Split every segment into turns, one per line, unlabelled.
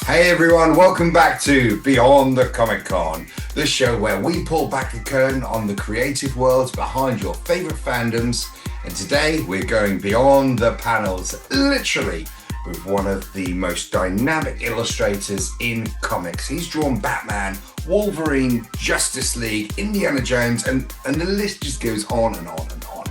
Hey everyone, welcome back to Beyond the Comic Con, the show where we pull back the curtain on the creative worlds behind your favorite fandoms. And today we're going beyond the panels, literally, with one of the most dynamic illustrators in comics. He's drawn Batman, Wolverine, Justice League, Indiana Jones, and the list just goes on and on and on.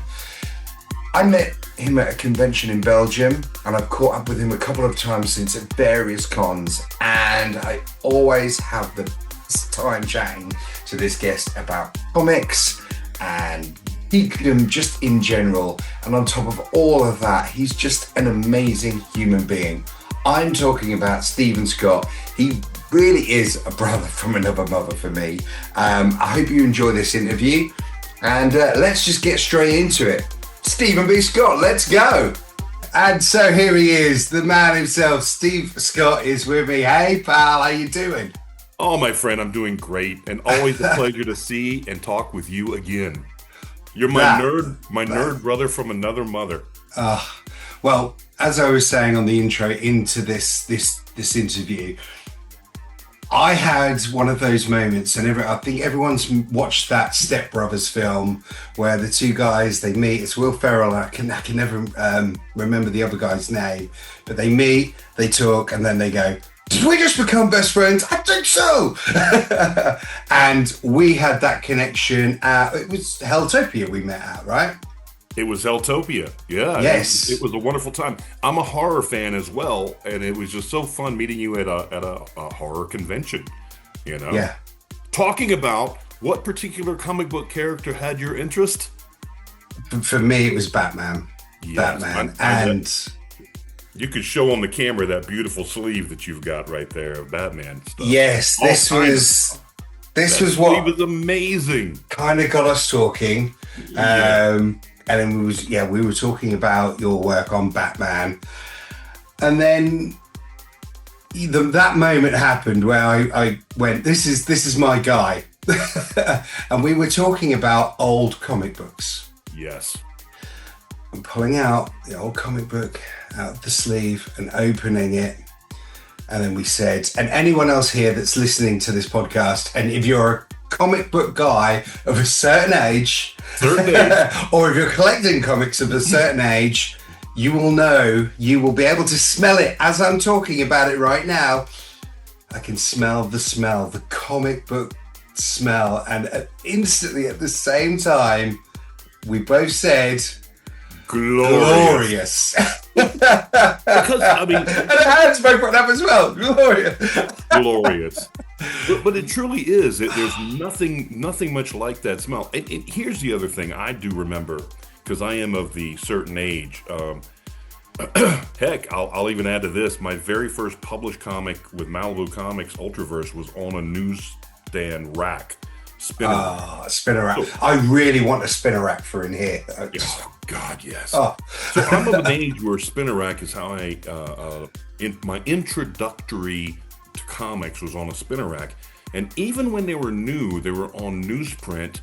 I met him at a convention in Belgium, and I've caught up with him a couple of times since at various cons, and I always have the best time chatting to this guest about comics and geekdom just in general. And on top of all of that, he's just an amazing human being. I'm talking about Stephen Scott. He really is a brother from another mother for me. I hope you enjoy this interview, and let's just get straight into it. Stephen B. Scott, let's go. And so here he is, the man himself. Steve Scott is with me. Hey, pal, how you doing?
Oh, my friend, I'm doing great, and always a pleasure to see and talk with you again. You're my nerd brother from another mother.
Well, as I was saying on the intro into this interview, I had one of those moments, and I think everyone's watched that Step Brothers film where the two guys, they meet. It's Will Ferrell. I can never remember the other guy's name, but they meet, they talk, and then they go, "Did we just become best friends?" I think so. And we had that connection. It was Helltopia we met at, right?
It was Helltopia. Yeah.
Yes.
It was a wonderful time. I'm a horror fan as well, and it was just so fun meeting you at a horror convention, you know?
Yeah.
Talking about what particular comic book character had your interest?
For me, it was Batman.
Yes,
Batman.
and you could show on the camera that beautiful sleeve that you've got right there of Batman stuff.
Yes, this was what
sleeve was amazing.
Kind of got us talking. And then we were talking about your work on Batman, and then that moment happened where I went, "This is my guy," and we were talking about old comic books.
Yes.
I'm pulling out the old comic book out of the sleeve and opening it, and then we said, and anyone else here that's listening to this podcast, and if you're a comic book guy of a certain age, or if you're collecting comics of a certain age, you will be able to smell it as I'm talking about it right now. I can smell the comic book smell, and instantly at the same time, we both said, glorious.
Because, I mean,
and the hands both went up as well.
Glorious. But it truly is. There's nothing much like that smell. And here's the other thing I do remember, because I am of the certain age. Heck, I'll even add to this. My very first published comic with Malibu Comics, Ultraverse, was on a newsstand rack.
Spinner rack. So, I really want a spinner rack for in here.
Oh, God, yes.
Oh.
So I'm of an age where spinner rack is how my introductory to comics was on a spinner rack. And even when they were new, they were on newsprint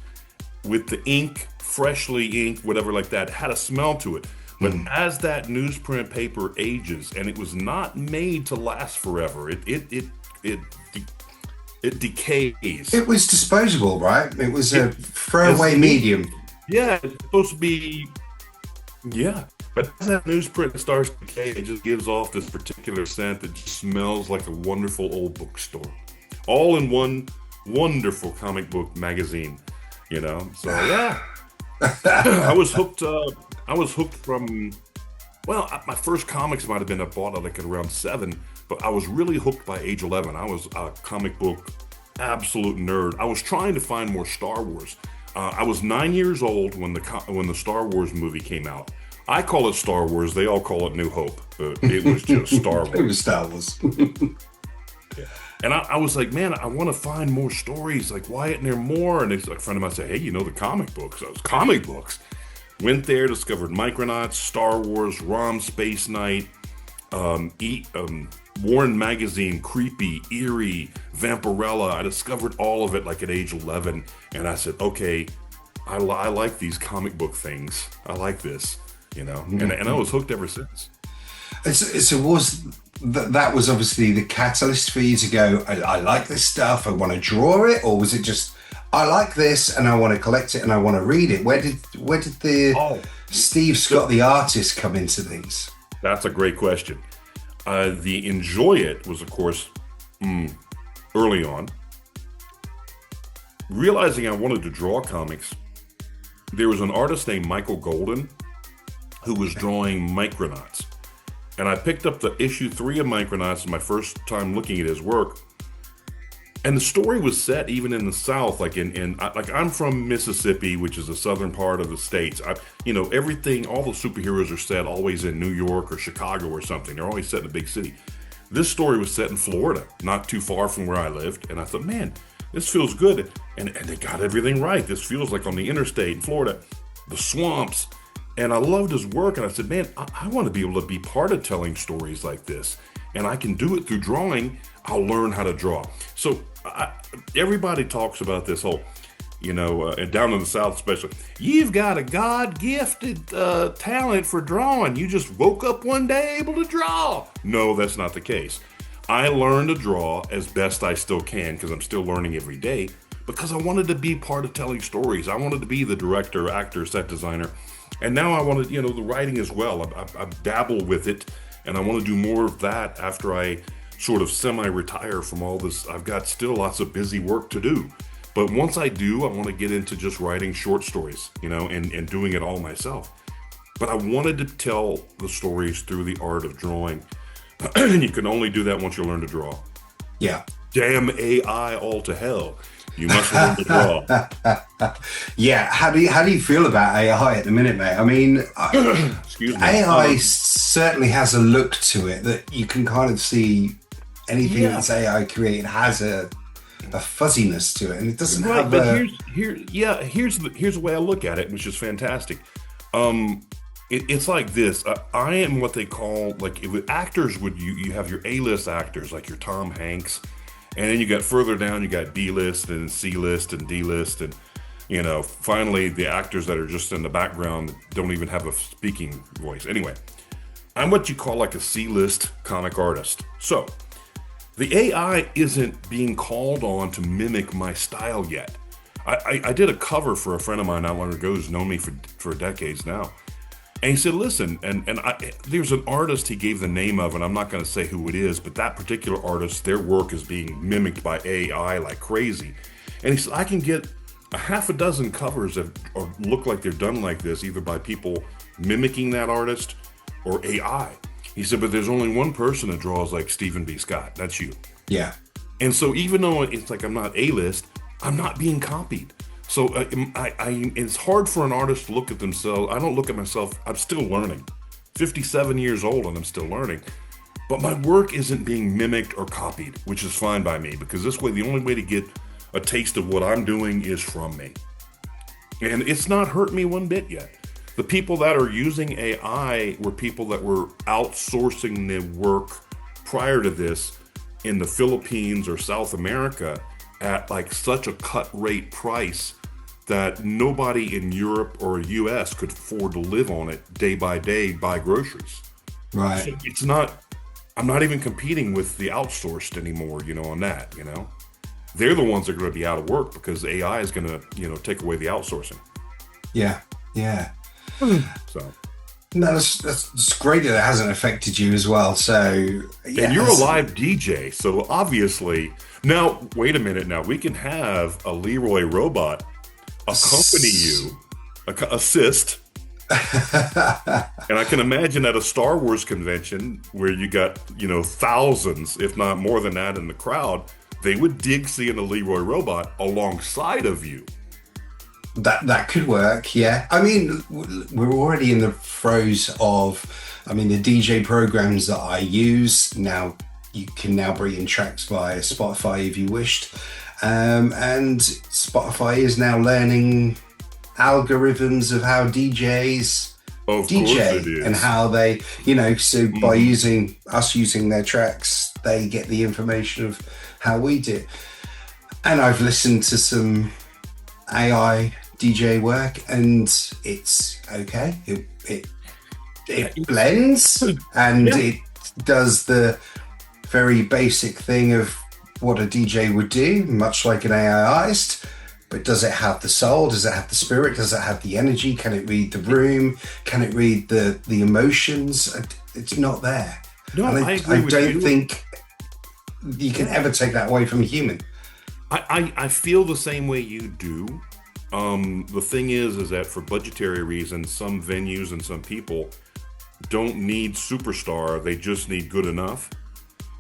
with the ink, freshly inked, whatever like that, had a smell to it. But as that newsprint paper ages, and it was not made to last forever, it decays.
It was disposable, right? It was a throwaway medium.
Yeah, it's supposed to be. Yeah, but as that newsprint starts to decay, it just gives off this particular scent that just smells like a wonderful old bookstore, all in one wonderful comic book magazine. You know, so yeah, I was hooked. I was hooked from. Well, my first comics might have been I bought it like at around 7, but I was really hooked by age 11. I was a comic book absolute nerd. I was trying to find more Star Wars. I was 9 years old when the Star Wars movie came out. I call it Star Wars. They all call it New Hope. It was just Star Wars.
It was Star Wars.
Yeah. And I was like, man, I want to find more stories. Like, why isn't there more? And a friend of mine said, hey, you know the comic books. I was comic books. Went there, discovered Micronauts, Star Wars, ROM Space Knight, Warren Magazine, Creepy, Eerie, Vampirella. I discovered all of it like at age 11. And I said, okay, I like these comic book things. I like this, you know. And I was hooked ever since.
So was that was obviously the catalyst for you to go, I like this stuff, I want to draw it, or was it just I like this and I want to collect it and I want to read it? Where did the
Oh,
Steve Scott the artist come into these?
that's a great question. The enjoy it was, of course, early on. Realizing I wanted to draw comics, there was an artist named Michael Golden who was drawing Micronauts. And I picked up the issue 3 of Micronauts my first time looking at his work. And the story was set even in the South, like like I'm from Mississippi, which is the southern part of the states. Everything, all the superheroes are set always in New York or Chicago or something. They're always set in a big city. This story was set in Florida, not too far from where I lived. And I thought, man, this feels good. And they got everything right. This feels like on the interstate in Florida, the swamps. And I loved his work. And I said, man, I want to be able to be part of telling stories like this. And I can do it through drawing. I'll learn how to draw. So everybody talks about this whole, and down in the South especially, you've got a God-gifted talent for drawing. You just woke up one day able to draw. No, that's not the case. I learned to draw as best I still can because I'm still learning every day because I wanted to be part of telling stories. I wanted to be the director, actor, set designer. And now I want to, the writing as well. I dabble with it, and I want to do more of that after I sort of semi-retire from all this. I've got still lots of busy work to do. But once I do, I want to get into just writing short stories, and doing it all myself. But I wanted to tell the stories through the art of drawing. And you can only do that once you learn to draw.
Yeah.
Damn AI all to hell. You must learn to draw.
Yeah. How do you feel about AI at the minute, mate? I mean,
Excuse me.
AI certainly has a look to it that you can kind of see anything that's AI created has a fuzziness to it, and it doesn't have
but here's the way I look at it, which is fantastic. It's like this. I am what they call, like, if actors would, you have your A-list actors, like your Tom Hanks, and then you got further down, you got B-list and C-list and D-list, and finally the actors that are just in the background don't even have a speaking voice. Anyway, I'm what you call like a C-list comic artist. So the AI isn't being called on to mimic my style yet. I did a cover for a friend of mine not long ago who's known me for decades now. And he said, listen, there's an artist he gave the name of, and I'm not going to say who it is, but that particular artist, their work is being mimicked by AI like crazy. And he said, I can get a half a dozen covers that look like they're done like this, either by people mimicking that artist or AI. He said, but there's only one person that draws like Stephen B. Scott. That's you.
Yeah.
And so even though it's like I'm not A-list, I'm not being copied. So it's hard for an artist to look at themselves. I don't look at myself. I'm still learning. 57 years old and I'm still learning. But my work isn't being mimicked or copied, which is fine by me, because this way, the only way to get a taste of what I'm doing is from me. And it's not hurt me one bit yet. The people that are using AI were people that were outsourcing the work prior to this in the Philippines or South America at like such a cut rate price that nobody in Europe or US could afford to live on it day by day, buy groceries.
Right.
So it's not, I'm not even competing with the outsourced anymore, on that, They're the ones that are going to be out of work because AI is going to, take away the outsourcing.
Yeah. Yeah.
So.
No, that's great that it hasn't affected you as well. So, yeah.
And you're a live DJ, so obviously, now, wait a minute now, we can have a Leroy robot accompany you, assist. And I can imagine at a Star Wars convention where you got, thousands, if not more than that in the crowd, they would dig seeing a Leroy robot alongside of you.
That could work, yeah. I mean, we're already in the throes of, the DJ programs that I use now. You can now bring in tracks via Spotify if you wished, and Spotify is now learning algorithms of how DJs DJ and how they, so by using their tracks, they get the information of how we do. And I've listened to some AI DJ work, and it's okay. It blends, and
does the very basic thing of what a DJ would do, much like an AIist. But does it have the soul? Does it have the spirit? Does it have the energy? Can it read the room? Can it read the emotions? It's not there.
No, I agree with
don't
you.
think you can ever take that away from a human.
I feel the same way you do. The thing is that for budgetary reasons, some venues and some people don't need superstar. They just need good enough.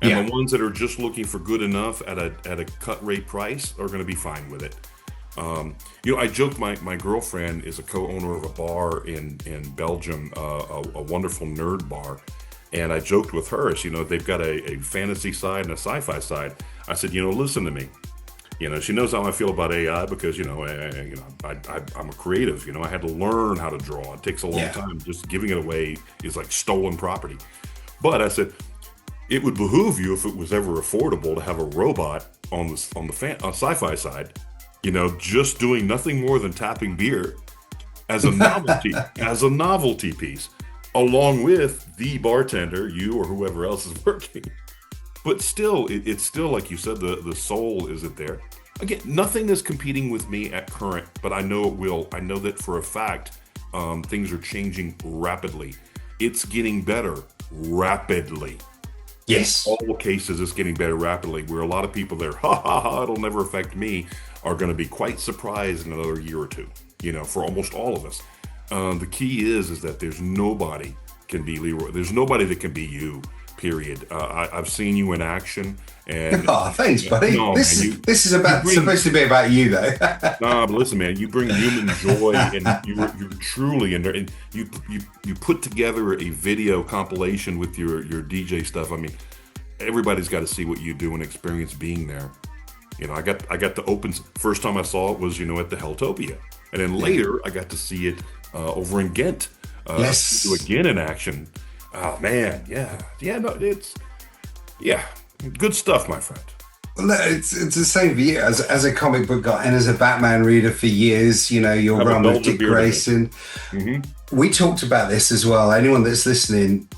And the ones that are just looking for good enough at a cut rate price are going to be fine with it. I joked my girlfriend is a co-owner of a bar in Belgium, a wonderful nerd bar. And I joked with her, they've got a fantasy side and a sci-fi side. I said, listen to me. She knows how I feel about AI because, I'm a creative. I had to learn how to draw. It takes a long time. Just giving it away is like stolen property. But I said, it would behoove you if it was ever affordable to have a robot on the sci-fi side, just doing nothing more than tapping beer as a novelty piece, along with the bartender, you or whoever else is working. But still, it's still, like you said, the soul isn't there. Again, nothing is competing with me at current, but I know it will. I know that for a fact, things are changing rapidly. It's getting better rapidly.
Yes.
In all cases, it's getting better rapidly, where a lot of people there, it'll never affect me, are going to be quite surprised in another year or two, for almost all of us. The key is that there's nobody can be Leroy. There's nobody that can be you, period. I've seen you in action. And
thanks, buddy. No, this is supposed to be about you, though.
Nah, but listen, man, you bring human joy, and you're truly in there. And you put together a video compilation with your DJ stuff. I mean, everybody's got to see what you do and experience being there. I got to open. First time I saw it was at the Helltopia, and then later I got to see it over in Ghent.
Yes,
again in action. Oh man, good stuff, my friend.
Well, it's the same for you as a comic book guy and as a Batman reader for years. Your run with Dick Grayson. Mm-hmm. We talked about this as well. Anyone that's listening,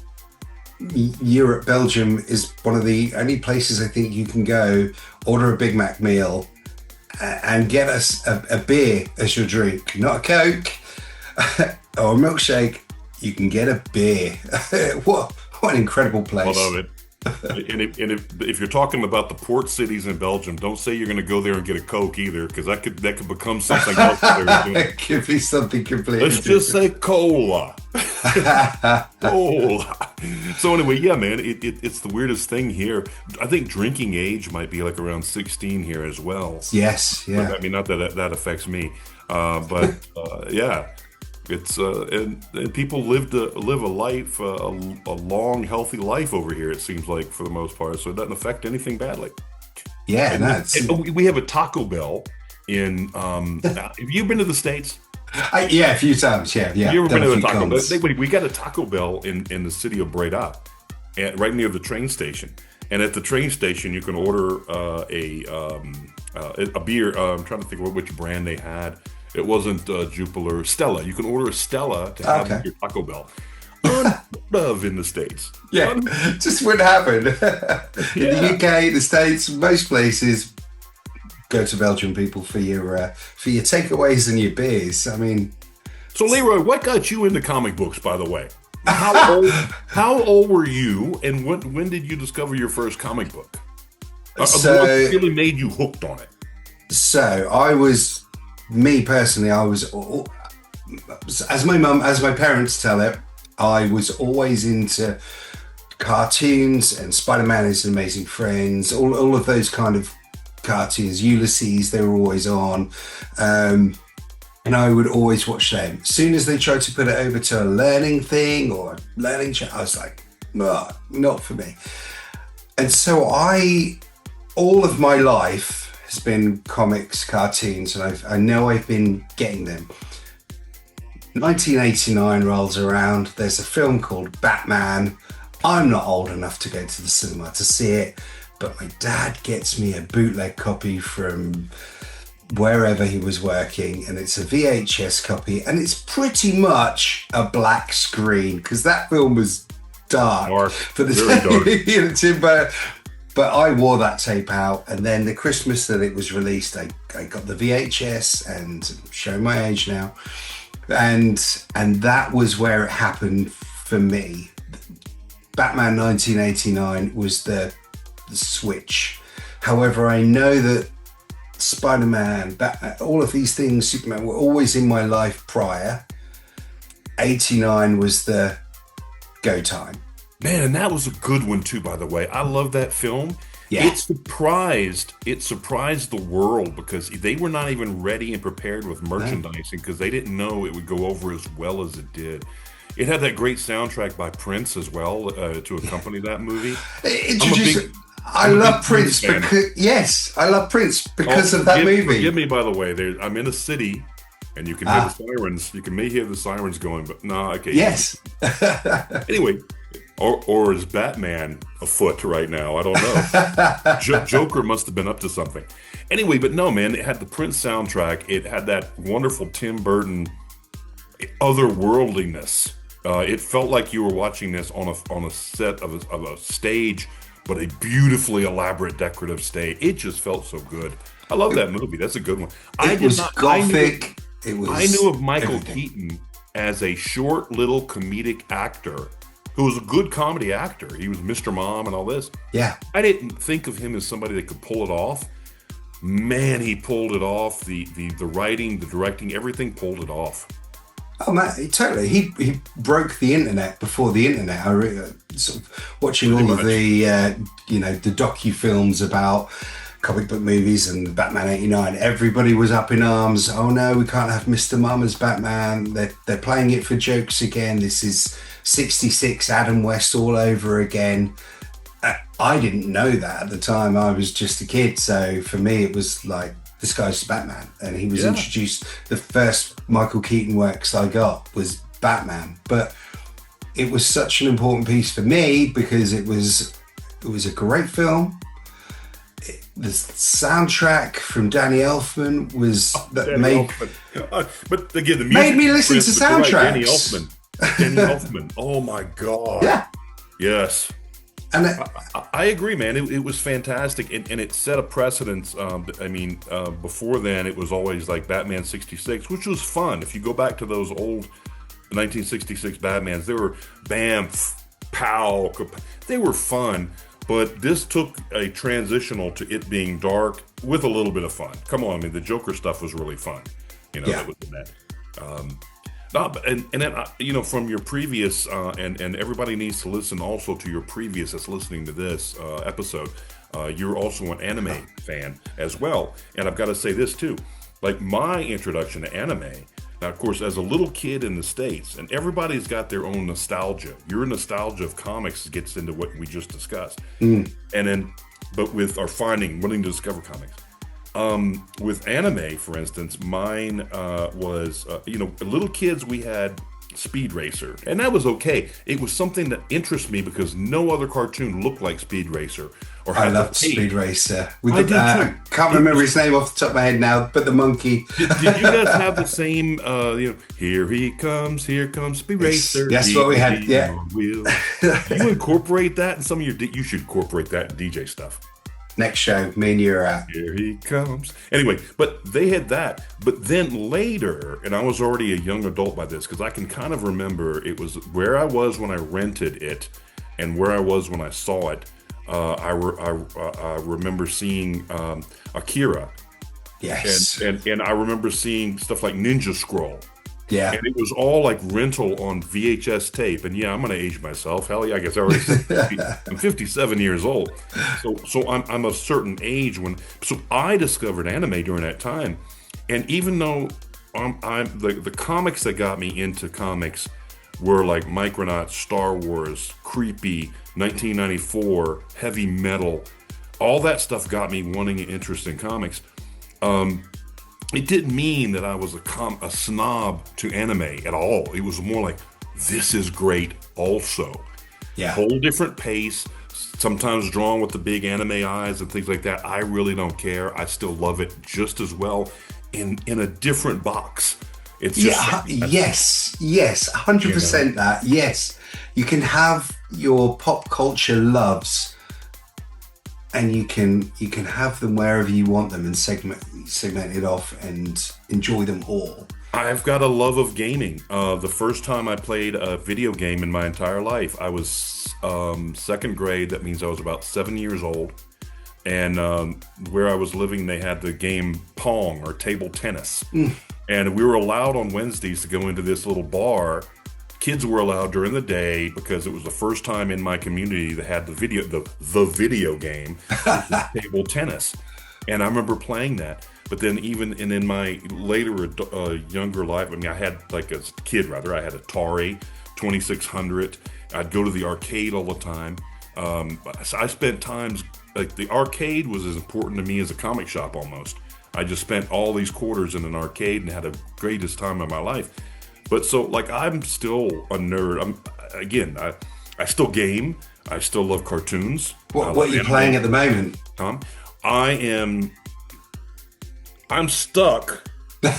Europe, Belgium is one of the only places I think you can go, order a Big Mac meal, and get us a beer as your drink, not a Coke or a milkshake. You can get a beer. What an incredible place.
I love it. And if you're talking about the port cities in Belgium, don't say you're going to go there and get a Coke either, because that could become something else.
It could be something completely
Let's
different.
just say cola. Cola. So anyway, yeah, man, it's the weirdest thing here. I think drinking age might be like around 16 here as well.
Yes, yeah.
But, I mean, not that affects me, but yeah. It's and people live a life, a long, healthy life over here. It seems like for the most part, so it doesn't affect anything badly.
Yeah,
we have a Taco Bell in. Have you been to the States?
Yeah, a few times. Yeah.
You ever been to a Taco Bell? We got a Taco Bell in the city of Breda, right near the train station. And at the train station, you can order a beer. I'm trying to think of which brand they had. It wasn't Jupiler, Stella. You can order a Stella to have with your Taco Bell. Unheard of in the States.
Yeah, just wouldn't happen. In the UK, the States, most places, go to Belgium, people, for your takeaways and your beers. I mean...
So, Leroy, what got you into comic books, by the way? How old were you, and when did you discover your first comic book? What really made you hooked on it?
So, me personally, I was, as my parents tell it, I was always into cartoons and Spider-Man is an Amazing Friends, all of those kind of cartoons, Ulysses, they were always on. And I would always watch them. As soon as they tried to put it over to a learning thing or a learning chat, I was like, no, not for me. And so all of my life has been comics, cartoons, and I know I've been getting them. 1989 rolls around. There's a film called Batman. I'm not old enough to go to the cinema to see it, but my dad gets me a bootleg copy from wherever he was working, and it's a VHS copy, and it's pretty much a black screen because that film was dark. But
very dark.
Tim Burton. But I wore that tape out, and then the Christmas that it was released, I got the VHS, and showing my age now, and that was where it happened for me. Batman 1989 was the switch. However, I know that Spider-Man, Batman, all of these things, Superman, were always in my life prior. 89 was the go time.
Man, and that was a good one too, by the way. I love that film.
Yeah.
It surprised the world because they were not even ready and prepared with merchandising because they didn't know it would go over as well as it did. It had that great soundtrack by Prince as well to accompany that movie.
I love Prince because of that movie.
Forgive me, by the way. I'm in a city, and you can hear the sirens. You may hear the sirens going, but no, okay.
Yes.
Anyway. Or is Batman afoot right now? I don't know. Joker must have been up to something. Anyway, but no, man, it had the Prince soundtrack. It had that wonderful Tim Burton otherworldliness. It felt like you were watching this on a set of a stage, but a beautifully elaborate decorative stage. It just felt so good. I love that movie. That's a good one.
It was gothic.
I knew of Michael Keaton as a short little comedic actor who was a good comedy actor. He was Mr. Mom and all this.
Yeah.
I didn't think of him as somebody that could pull it off. Man, he pulled it off. The writing, the directing, everything pulled it off.
Oh man, totally. He broke the internet before the internet. Sort of watching all of the the docu-films about comic book movies and Batman 89. Everybody was up in arms. Oh no, we can't have Mr. Mom as Batman. They're playing it for jokes again. This is 66 Adam West all over again. I didn't know that at the time. I was just a kid, so for me it was like, this guy's Batman, and he was introduced. The first Michael Keaton works I got was Batman, but it was such an important piece for me because it was a great film. The soundtrack from Danny Elfman was but again, the music made me listen to soundtracks.
Danny Elfman. Oh my God.
Yeah.
Yes. And I agree, man. It was fantastic, and it set a precedence. Before then, it was always like Batman 66, which was fun. If you go back to those old 1966 Batmans, they were bam, pow, they were fun. But this took a transitional to it being dark with a little bit of fun. Come on, I mean, the Joker stuff was really fun. That was in that. From your previous, and everybody needs to listen also to your previous that's listening to this episode. You're also an anime fan as well. And I've got to say this too. Like my introduction to anime, now of course, as a little kid in the States, and everybody's got their own nostalgia. Your nostalgia of comics gets into what we just discussed. But with our wanting to discover comics. With anime, for instance, mine was, little kids, we had Speed Racer, and that was okay. It was something that interests me because no other cartoon looked like Speed Racer.
I loved Speed Racer. I can't remember his name off the top of my head now, but the monkey.
Did you guys have the same, here comes Speed Racer.
That's what we had, yeah.
You incorporate that in some of you should incorporate that in DJ stuff.
Next show, me and you are out.
Here he comes. Anyway, but they had that. But then later, and I was already a young adult by this, because I can kind of remember it was where I was when I rented it and where I was when I saw it. I remember seeing Akira.
Yes.
And I remember seeing stuff like Ninja Scroll.
Yeah.
And it was all like rental on VHS tape. And yeah, I'm going to age myself. Hell yeah, I guess I already said I'm 57 years old. So I'm a certain age so I discovered anime during that time. And even though the comics that got me into comics were like Micronauts, Star Wars, Creepy, 1994, Heavy Metal, all that stuff got me wanting an interest in comics. It didn't mean that I was a snob to anime at all. It was more like, this is great also.
Yeah.
Whole different pace, sometimes drawn with the big anime eyes and things like that. I really don't care. I still love it just as well in a different box. It's just
yes, 100% that. Yes, you can have your pop culture loves, and you can have them wherever you want them and segment it off and enjoy them all.
I've got a love of gaming. The first time I played a video game in my entire life, I was second grade. That means I was about 7 years old. And where I was living, they had the game Pong, or table tennis. And we were allowed on Wednesdays to go into this little bar. Kids were allowed during the day because it was the first time in my community that had the video game, table tennis. And I remember playing that. But then in my later younger life, I mean, I had, like, as a kid rather, I had Atari 2600. I'd go to the arcade all the time. So I spent times, like, the arcade was as important to me as a comic shop almost. I just spent all these quarters in an arcade and had the greatest time of my life. But so, like, I'm still a nerd. I still game. I still love cartoons.
What are you playing at the moment,
Tom? I'm stuck on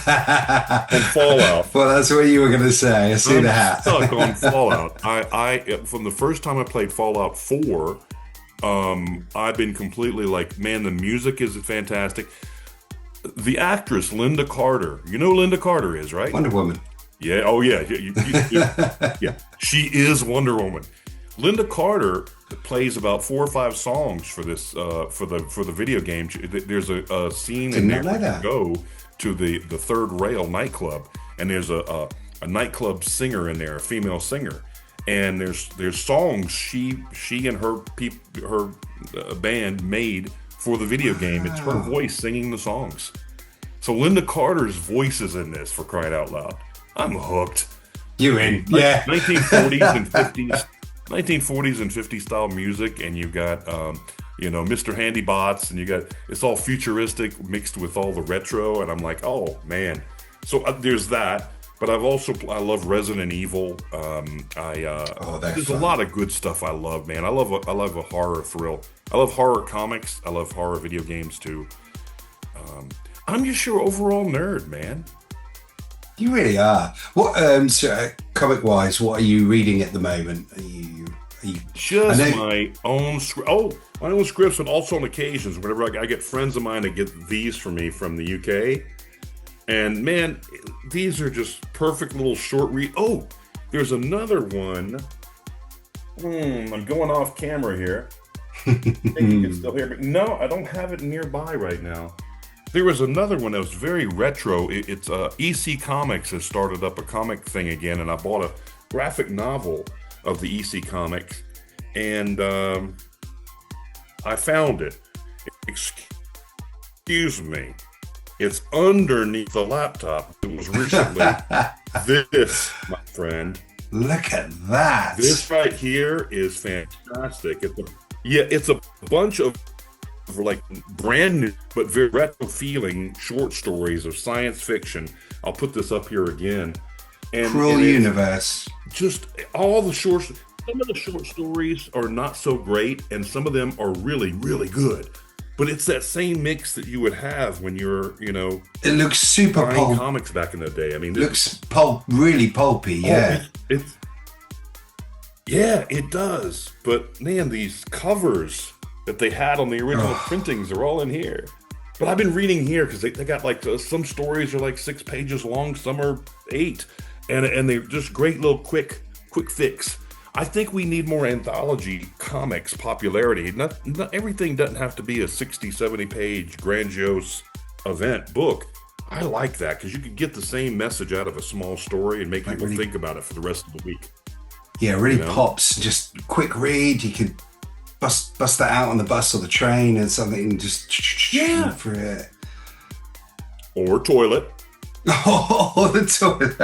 Fallout.
Well, that's what you were going to say. I see the hat.
I'm stuck on Fallout. I from the first time I played Fallout 4, I've been completely like, man, the music is fantastic. The actress Linda Carter, you know who Linda Carter is, right?
Wonder Woman.
Yeah. Oh, yeah. Yeah. She is Wonder Woman. Linda Carter plays about 4 or 5 songs for this for the video game. There's a scene in there where you go to the Third Rail nightclub, and there's a nightclub singer in there, a female singer, and there's songs she and her band made for the video game. It's her voice singing the songs. So Linda Carter's voice is in this, for crying out loud. I'm hooked.
You in? Yeah.
1940s and 50s. 1940s and 50s style music, and you've got Mr. Handy Bots, and it's all futuristic mixed with all the retro, and I'm like, oh man. So there's that, but I love Resident Evil. There's a lot of good stuff I love, man. I love a horror thrill. I love horror comics. I love horror video games too. I'm just your overall nerd, man.
You really are. What comic wise, what are you reading at the moment? Are you
just my own scripts, and also on occasions whenever I get friends of mine that get these for me from the UK. And man, these are just perfect little short read. Oh, there's another one. I'm going off camera here. I think you can still hear me. No, I don't have it nearby right now. There was another one that was very retro. It's EC Comics has started up a comic thing again, and I bought a graphic novel of the EC Comics, and I found it. Excuse me. It's underneath the laptop. It was recently this, my friend.
Look at that.
This right here is fantastic. It's a bunch of like brand new but very retro feeling short stories of science fiction. I'll put this up here again.
Cruel Universe.
Just all the some of the short stories are not so great, and some of them are really, really good. But it's that same mix that you would have when you're,
it looks super pulpy.
Comics back in the day. I mean,
looks really pulpy. Yeah.
It does. But man, these covers that they had on the original printings are all in here. But I've been reading here because they got like some stories are like 6 pages long, some are 8, and they're just great little quick fix. I think we need more anthology comics popularity. Not everything doesn't have to be a 60, 70 page grandiose event book. I like that because you could get the same message out of a small story and make people think about it for the rest of the week.
Yeah, it really pops. Just quick read. You could bust that out on the bus or the train and something, just for it.
Or toilet.
Oh, the toilet.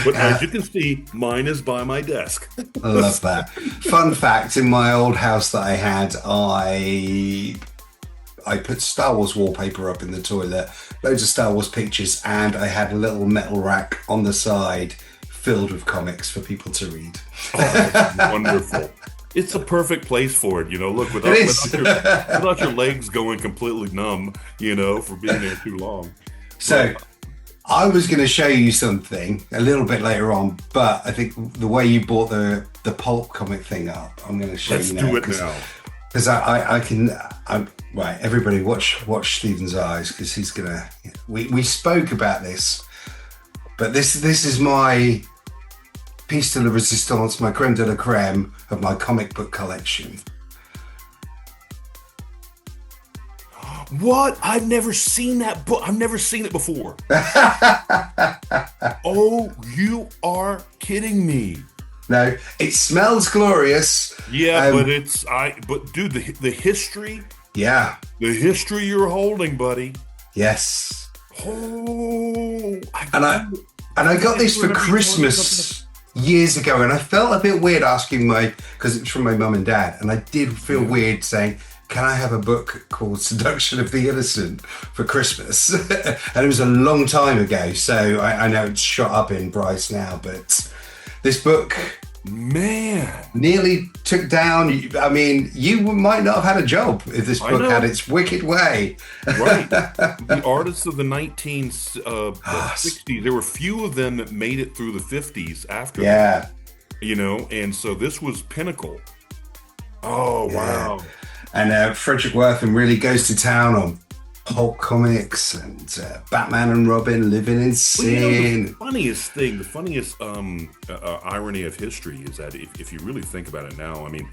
But as you can see, mine is by my desk.
I love that. Fun fact, in my old house that I had, I put Star Wars wallpaper up in the toilet, loads of Star Wars pictures, and I had a little metal rack on the side filled with comics for people to read.
Oh, that's wonderful. It's a perfect place for it, look, without your legs going completely numb, for being there too long.
So, I was going to show you something a little bit later on, but I think the way you brought the pulp comic thing up, I'm going to show
Let's
you now.
do it now.
Because right, everybody watch Stephen's eyes, because he's going to, we spoke about this, but this is my piece de la resistance, my creme de la creme of my comic book collection.
What? I've never seen that book. I've never seen it before. Oh, you are kidding me.
No, it smells glorious.
Yeah, but dude, the history.
Yeah.
The history you're holding, buddy.
Yes.
Oh.
I got this for Christmas years ago, and I felt a bit weird asking because it's from my mum and dad, and I did feel weird saying, can I have a book called Seduction of the Innocent for Christmas? And it was a long time ago, so I know it's shot up in price now, but this book,
man,
nearly took down. I mean, you might not have had a job if this book had its wicked way.
Right. The artists of the 1960s, there were few of them that made it through the 50s after that, and so this was pinnacle. Oh, wow.
And Frederick Wortham really goes to town on Hulk comics and Batman and Robin living in sin.
The funniest irony of history is that if you really think about it now, I mean,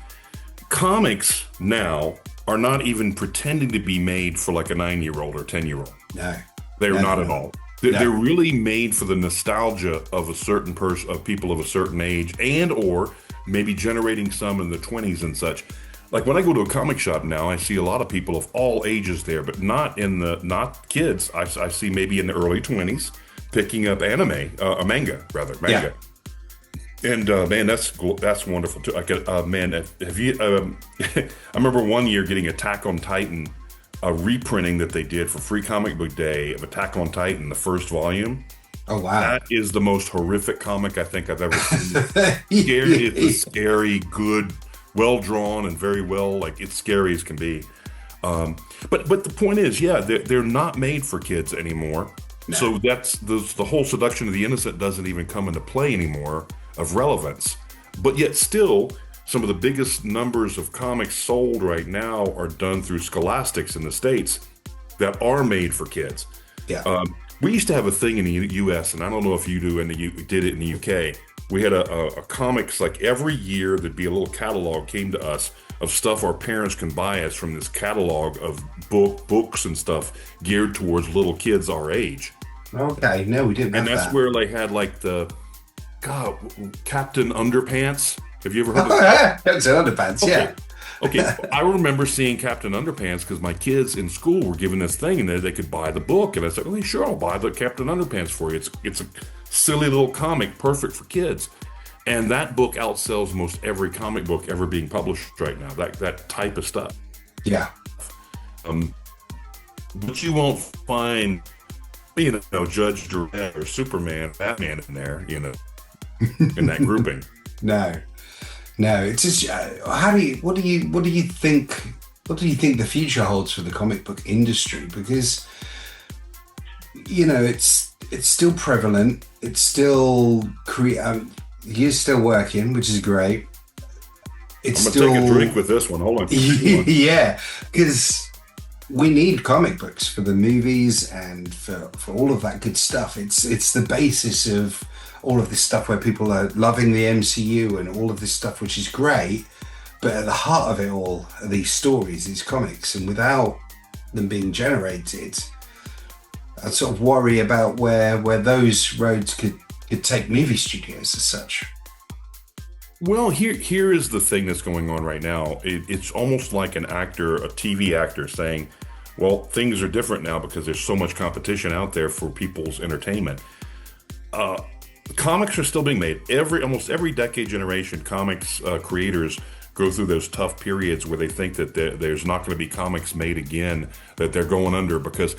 comics now are not even pretending to be made for like a 9-year-old or 10-year-old.
No.
They're not at all. They're really made for the nostalgia of a certain person, of people of a certain age, and or maybe generating some in the 20s and such. Like when I go to a comic shop now, I see a lot of people of all ages there, but not kids. I see maybe in the early 20s picking up manga. Yeah. And man, that's wonderful too. Man, have you? I remember one year getting Attack on Titan, a reprinting that they did for Free Comic Book Day of Attack on Titan, the first volume.
Oh wow!
That is the most horrific comic I think I've ever seen. It's scary, good. Well drawn and very well, like it's scary as can be. But the point is, they're not made for kids anymore. No. So that's the whole Seduction of the Innocent doesn't even come into play anymore of relevance. But yet still, some of the biggest numbers of comics sold right now are done through Scholastics in the States that are made for kids.
Yeah.
We used to have a thing in the U.S., and I don't know if you did it in the U.K., we had a comics, like every year there'd be a little catalog came to us of stuff our parents can buy us from this catalog of books and stuff geared towards little kids our age.
Okay, no, we didn't have that.
And that's where they had like Captain Underpants. Have you ever heard of that?
Captain Underpants, okay. Yeah.
Okay, I remember seeing Captain Underpants because my kids in school were given this thing and they could buy the book. And I said, well, sure, I'll buy the Captain Underpants for you. It's a silly little comic, perfect for kids. And that book outsells most every comic book ever being published right now, that type of stuff.
Yeah.
But you won't find, Judge Dredd or Superman, Batman in there, in that grouping.
No, it's just what do you think the future holds for the comic book industry? Because it's still prevalent, it's still you're still working, which is great.
I'm gonna take a drink with this one. Hold on.
Yeah, because we need comic books for the movies and for all of that good stuff. It's the basis of all of this stuff where people are loving the MCU and all of this stuff, which is great. But at the heart of it all are these stories, these comics, and without them being generated, I sort of worry about where those roads could take movie studios as such.
Well, here is the thing that's going on right now. It's almost like a TV actor saying, well, things are different now because there's so much competition out there for people's entertainment. Comics are still being made. Almost every decade generation, comics creators go through those tough periods where they think that there's not going to be comics made again, that they're going under, because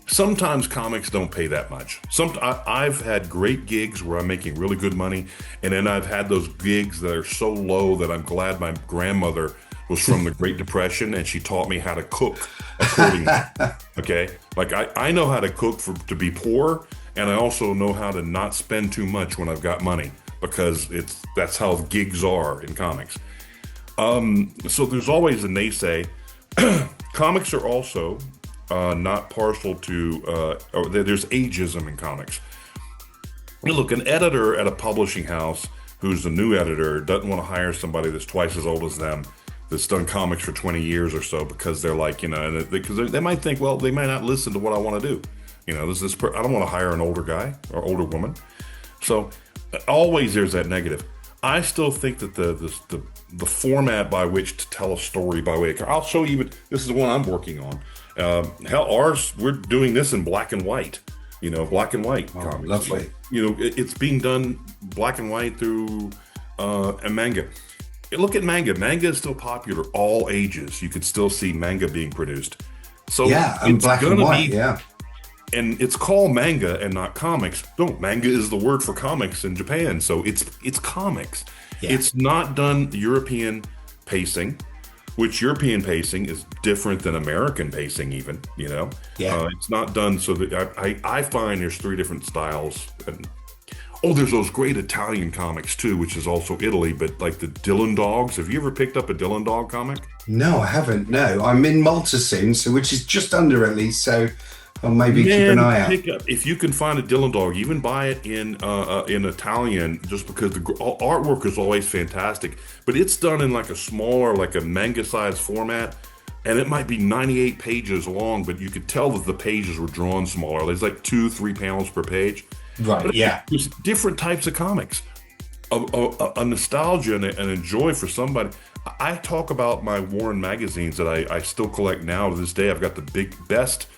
sometimes comics don't pay that much. I've had great gigs where I'm making really good money, and then I've had those gigs that are so low that I'm glad my grandmother was from the Great Depression and she taught me how to cook accordingly. Okay? Like I know how to cook to be poor, and I also know how to not spend too much when I've got money, because that's how gigs are in comics. So there's always a naysay. Comics are also not partial to, or there's ageism in comics. You look, an editor at a publishing house who's a new editor doesn't want to hire somebody that's twice as old as them, that's done comics for 20 years or so, because they're like, because they might think, well, they might not listen to what I want to do. I don't want to hire an older guy or older woman. So always there's that negative. I still think that the format by which to tell a story by way of, I'll show you, this is the one I'm working on. Ours, we're doing this in black and white, black and white comics.
Lovely.
It's being done black and white through a manga. Look at manga. Manga is still popular, all ages. You could still see manga being produced. So
yeah, and black and white, yeah.
And it's called manga and not comics. No, manga is the word for comics in Japan, so it's comics. Yeah. It's not done European pacing, which European pacing is different than American pacing even, Yeah. It's not done so that I find there's 3 different styles. And there's those great Italian comics too, which is also Italy, but like the Dylan Dogs. Have you ever picked up a Dylan Dog comic?
No, I haven't. No, I'm in Malta soon, which is just under at least, so I'll maybe keep an eye out.
If you can find a Dylan Dog, even buy it in Italian, just because the artwork is always fantastic. But it's done in like a smaller, like a manga-sized format, and it might be 98 pages long, but you could tell that the pages were drawn smaller. There's like 2-3 panels per page.
Right,
but
yeah.
There's different types of comics. A nostalgia and a joy for somebody. I talk about my Warren magazines that I still collect now to this day. I've got the best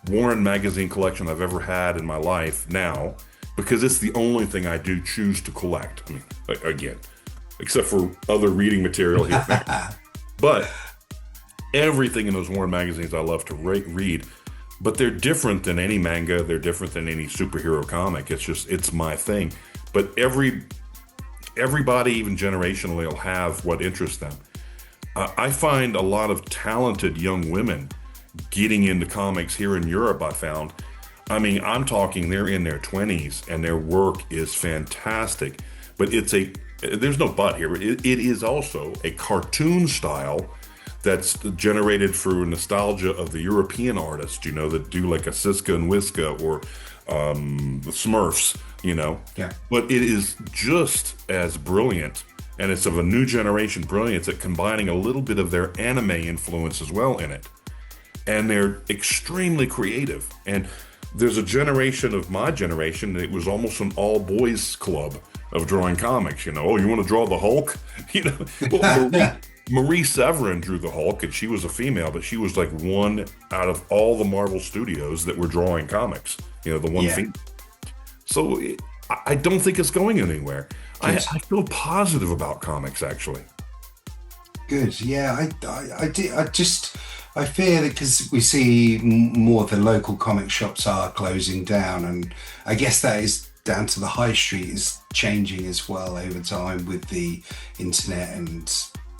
Warren magazine collection I've ever had in my life now, because it's the only thing I do choose to collect. I mean, again, except for other reading material here. But everything in those Warren magazines I love to read. But they're different than any manga. They're different than any superhero comic. It's my thing. But everybody, even generationally, will have what interests them. I find a lot of talented young women getting into comics here in Europe, I found. I mean, I'm talking, they're in their 20s and their work is fantastic. But there's no but here. It is also a cartoon style that's generated through nostalgia of the European artists, that do like a Siska and Wiska or the Smurfs,
Yeah.
But it is just as brilliant, and it's of a new generation brilliance at combining a little bit of their anime influence as well in it. And they're extremely creative. And there's a generation of my generation that it was almost an all-boys club of drawing comics. Oh, you want to draw the Hulk? Well, Marie Severin drew the Hulk, and she was a female, but she was like one out of all the Marvel studios that were drawing comics. The one female. So I don't think it's going anywhere. I feel positive about comics, actually.
Good. Yeah, I fear that because we see more of the local comic shops are closing down, and I guess that is down to the high street is changing as well over time with the internet and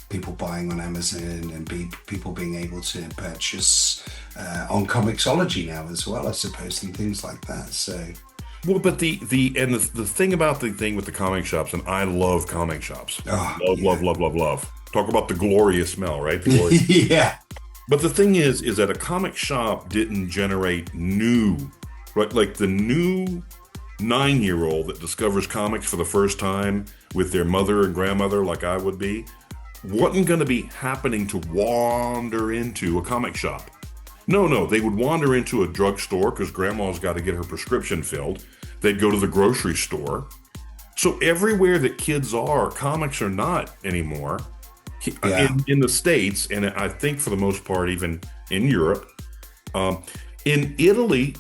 people buying on Amazon and people being able to purchase on Comixology now as well, I suppose, and things like that. So,
well, but the thing about the thing with the comic shops, and I love comic shops. Love. Talk about the glorious smell, right? The glorious.
Yeah.
But the thing is that a comic shop didn't generate new, right? Like the new 9-year-old that discovers comics for the first time with their mother and grandmother, like I would be, wasn't going to be happening to wander into a comic shop. No, they would wander into a drugstore because grandma's got to get her prescription filled. They'd go to the grocery store. So everywhere that kids are, comics are not anymore.
Yeah.
In the States, and I think for the most part, even in Europe. In Italy,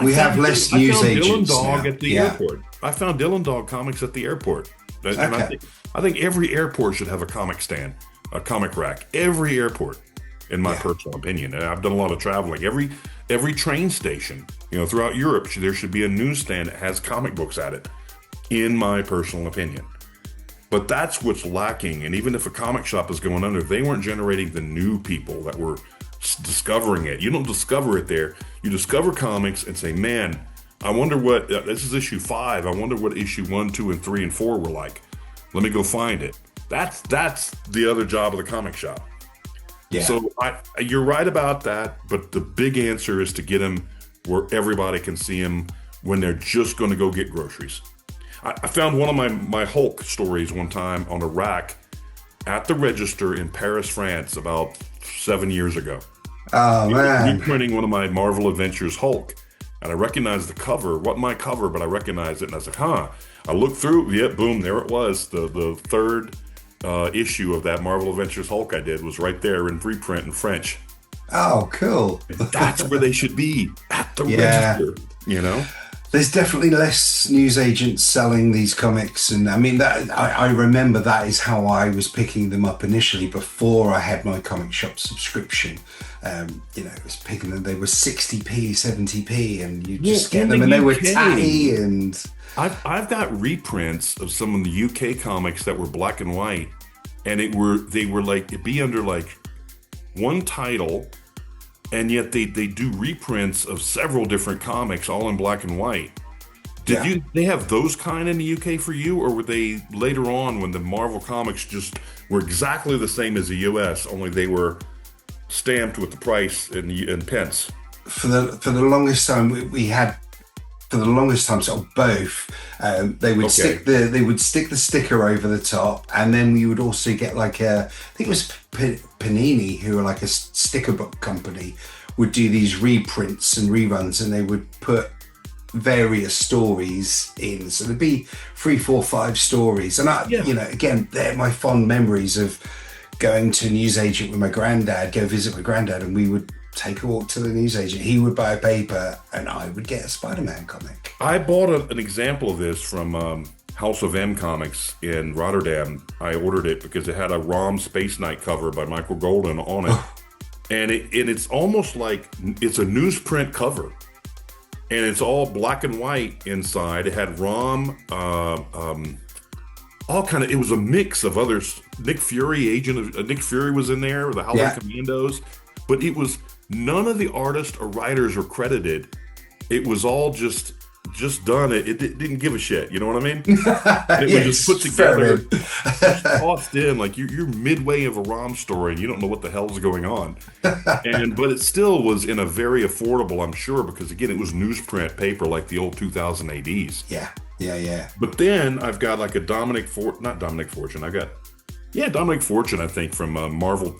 we have less news agents
Dylan Dog
now.
at the airport. I found Dylan Dog comics at the airport. And I think every airport should have a comic stand, a comic rack. Every airport, in my personal opinion. And I've done a lot of traveling. Every train station, throughout Europe, there should be a newsstand that has comic books at it, in my personal opinion. But that's what's lacking. And even if a comic shop is going under, they weren't generating the new people that were discovering it. You don't discover it there. You discover comics and say, man, I wonder what this is issue 5. I wonder what issue 1, 2, and 3 and 4 were like. Let me go find it. That's the other job of the comic shop.
Yeah.
So you're right about that, but the big answer is to get them where everybody can see them when they're just going to go get groceries. I found one of my Hulk stories one time on a rack at the register in Paris, France, about 7 years ago.
Oh, man.
Reprinting one of my Marvel Adventures Hulk. And I recognized the cover. Wasn't my cover, but I recognized it. And I was like, huh. I looked through. Yep, boom, there it was. The third issue of that Marvel Adventures Hulk I did was right there in reprint in French.
Oh, cool.
That's where they should be, at the register, you know?
There's definitely less newsagents selling these comics, and I mean that I remember that is how I was picking them up initially before I had my comic shop subscription. It was picking them. They were 60p, 70p, and you just get them, and they were tatty. And
I've got reprints of some of the UK comics that were black and white, and they were like it'd be under like one title. And yet they do reprints of several different comics, all in black and white. They have those kind in the UK for you, or were they later on when the Marvel comics just were exactly the same as the US, only they were stamped with the price in pence?
For the longest time we had. For the longest time, sort of both. They would stick the sticker over the top, and then we would also get like I think it was Panini, who are like a sticker book company, would do these reprints and reruns, and they would put various stories in. So there'd be 3, 4, 5 stories, and again, they're my fond memories of going to a newsagent with my granddad, go visit my granddad, and we would take a walk to the newsagent. He would buy a paper and I would get a Spider-Man comic.
I bought an example of this from House of M Comics in Rotterdam. I ordered it because it had a ROM Space Knight cover by Michael Golden on it. And it's almost like it's a newsprint cover. And it's all black and white inside. It had ROM, it was a mix of others. Nick Fury was in there, the Howling Commandos. But it was none of the artists or writers were credited. It was all just done. It didn't give a shit. You know what I mean? It was just put together, just tossed in like you're midway of a ROM story and you don't know what the hell's going on. But it still was in a very affordable, I'm sure, because again it was newsprint paper like the old 2000 ADs.
Yeah.
But then I've got like a Dominic Fortune, I think, from Marvel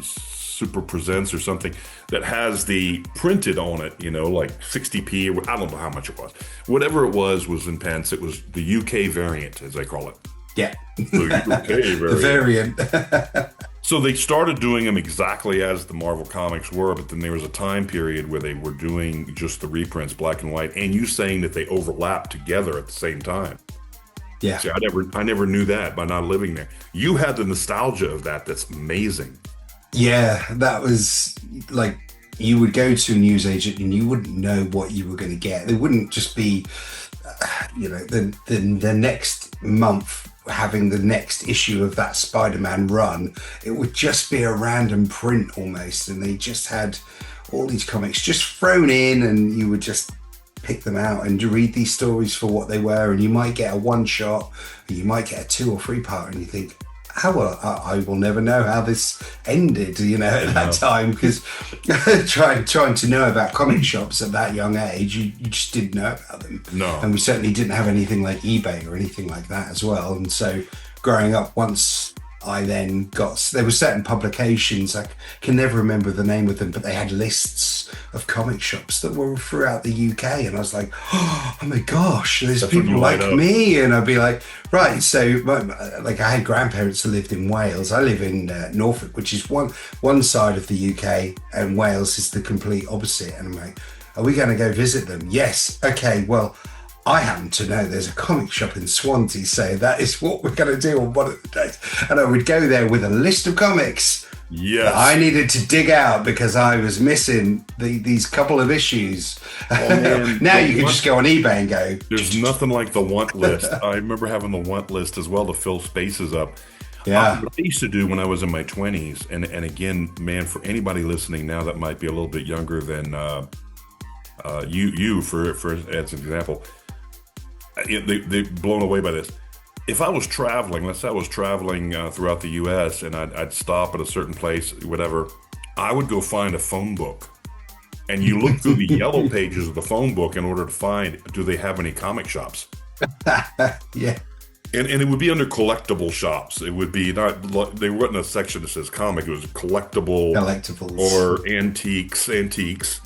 Super Presents or something, that has the printed on it, like 60p, or I don't know how much it was. Whatever it was in pence. It was the UK variant, as they call it.
Yeah.
The UK
variant.
The variant. So they started doing them exactly as the Marvel comics were, but then there was a time period where they were doing just the reprints, black and white, and you saying that they overlapped together at the same time.
Yeah.
See, I never knew that by not living there. You had the nostalgia of that. That's amazing.
Yeah, that was like you would go to a newsagent and you wouldn't know what you were going to get. It wouldn't just be, the next month having the next issue of that Spider-Man run. It would just be a random print almost, and they just had all these comics just thrown in, and you would just pick them out and read these stories for what they were. And you might get a one shot, and you might get a 2 or 3 part, and you think, I will never know how this ended, at that time, because trying to know about comic shops at that young age, you just didn't know about them.
No.
And we certainly didn't have anything like eBay or anything like that as well. And so growing up, once I then there were certain publications, I can never remember the name of them, but they had lists of comic shops that were throughout the UK, and I was like, oh my gosh, there's people like me. And I'd be like, right, so like I had grandparents who lived in Wales. I live in Norfolk, which is one side of the UK, and Wales is the complete opposite. And I'm like, are we going to go visit them? Yes. Okay, well, I happen to know there's a comic shop in Swansea, so that is what we're going to do on one of the days. And I would go there with a list of comics that I needed to dig out because I was missing these couple of issues. Now you can just go on eBay and go.
There's nothing like the want list. I remember having the want list as well to fill spaces up.
Yeah.
What I used to do when I was in my 20s, and again, man, for anybody listening now that might be a little bit younger than you for as an example, they're blown away by this. If I was traveling, let's say I was traveling throughout the U.S. and I'd stop at a certain place, whatever, I would go find a phone book. And you look through the yellow pages of the phone book in order to find, do they have any comic shops?
Yeah.
And it would be under collectible shops. It would be not, there wasn't a section that says comic. It was
Collectibles.
or antiques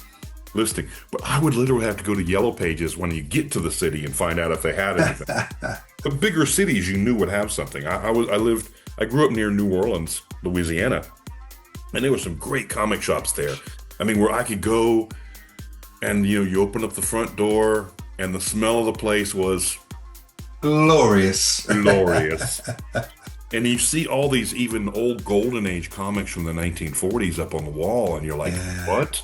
listing. But I would literally have to go to yellow pages when you get to the city and find out if they had anything. The bigger cities you knew would have something. I grew up near New Orleans, Louisiana, and there were some great comic shops there. I mean, where I could go and, you open up the front door and the smell of the place was
glorious.
And you see all these even old golden age comics from the 1940s up on the wall, and you're like, what?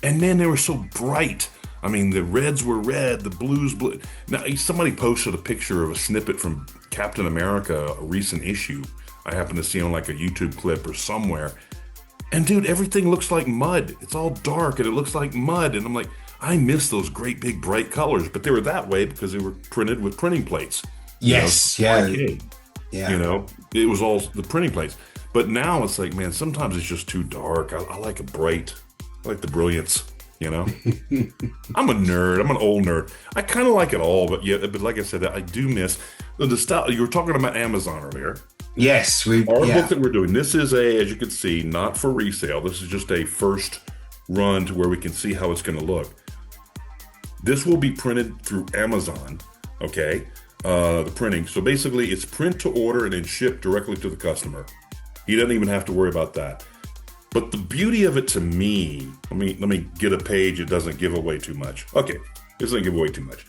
And then they were so bright. I mean, the reds were red, the blues blue. Now, somebody posted a picture of a snippet from Captain America, a recent issue. I happened to see on like a YouTube clip or somewhere. And dude, everything looks like mud. It's all dark and it looks like mud. And I'm like, I miss those great big bright colors, but they were that way because they were printed with printing plates.
Yes,
yeah. It was all the printing plates. But now it's like, man, sometimes it's just too dark. I like a bright, I like the brilliance, I'm a nerd. I'm an old nerd. I kind of like it all, but like I said, I do miss the style. You were talking about Amazon earlier.
Yes,
our book that we're doing. This is as you can see, not for resale. This is just a first run to where we can see how it's going to look. This will be printed through Amazon, okay? The printing. So basically, it's print to order and then shipped directly to the customer. He doesn't even have to worry about that. But the beauty of it to me, let me get a page. It doesn't give away too much. Okay, it doesn't give away too much.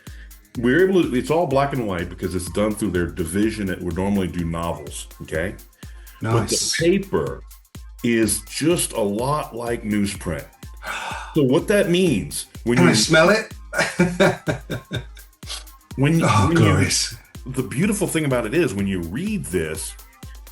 We're able to, it's all black and white because it's done through their division that would normally do novels, okay?
Nice.
But the paper is just a lot like newsprint. So what that means,
Can I smell it?
The beautiful thing about it is when you read this,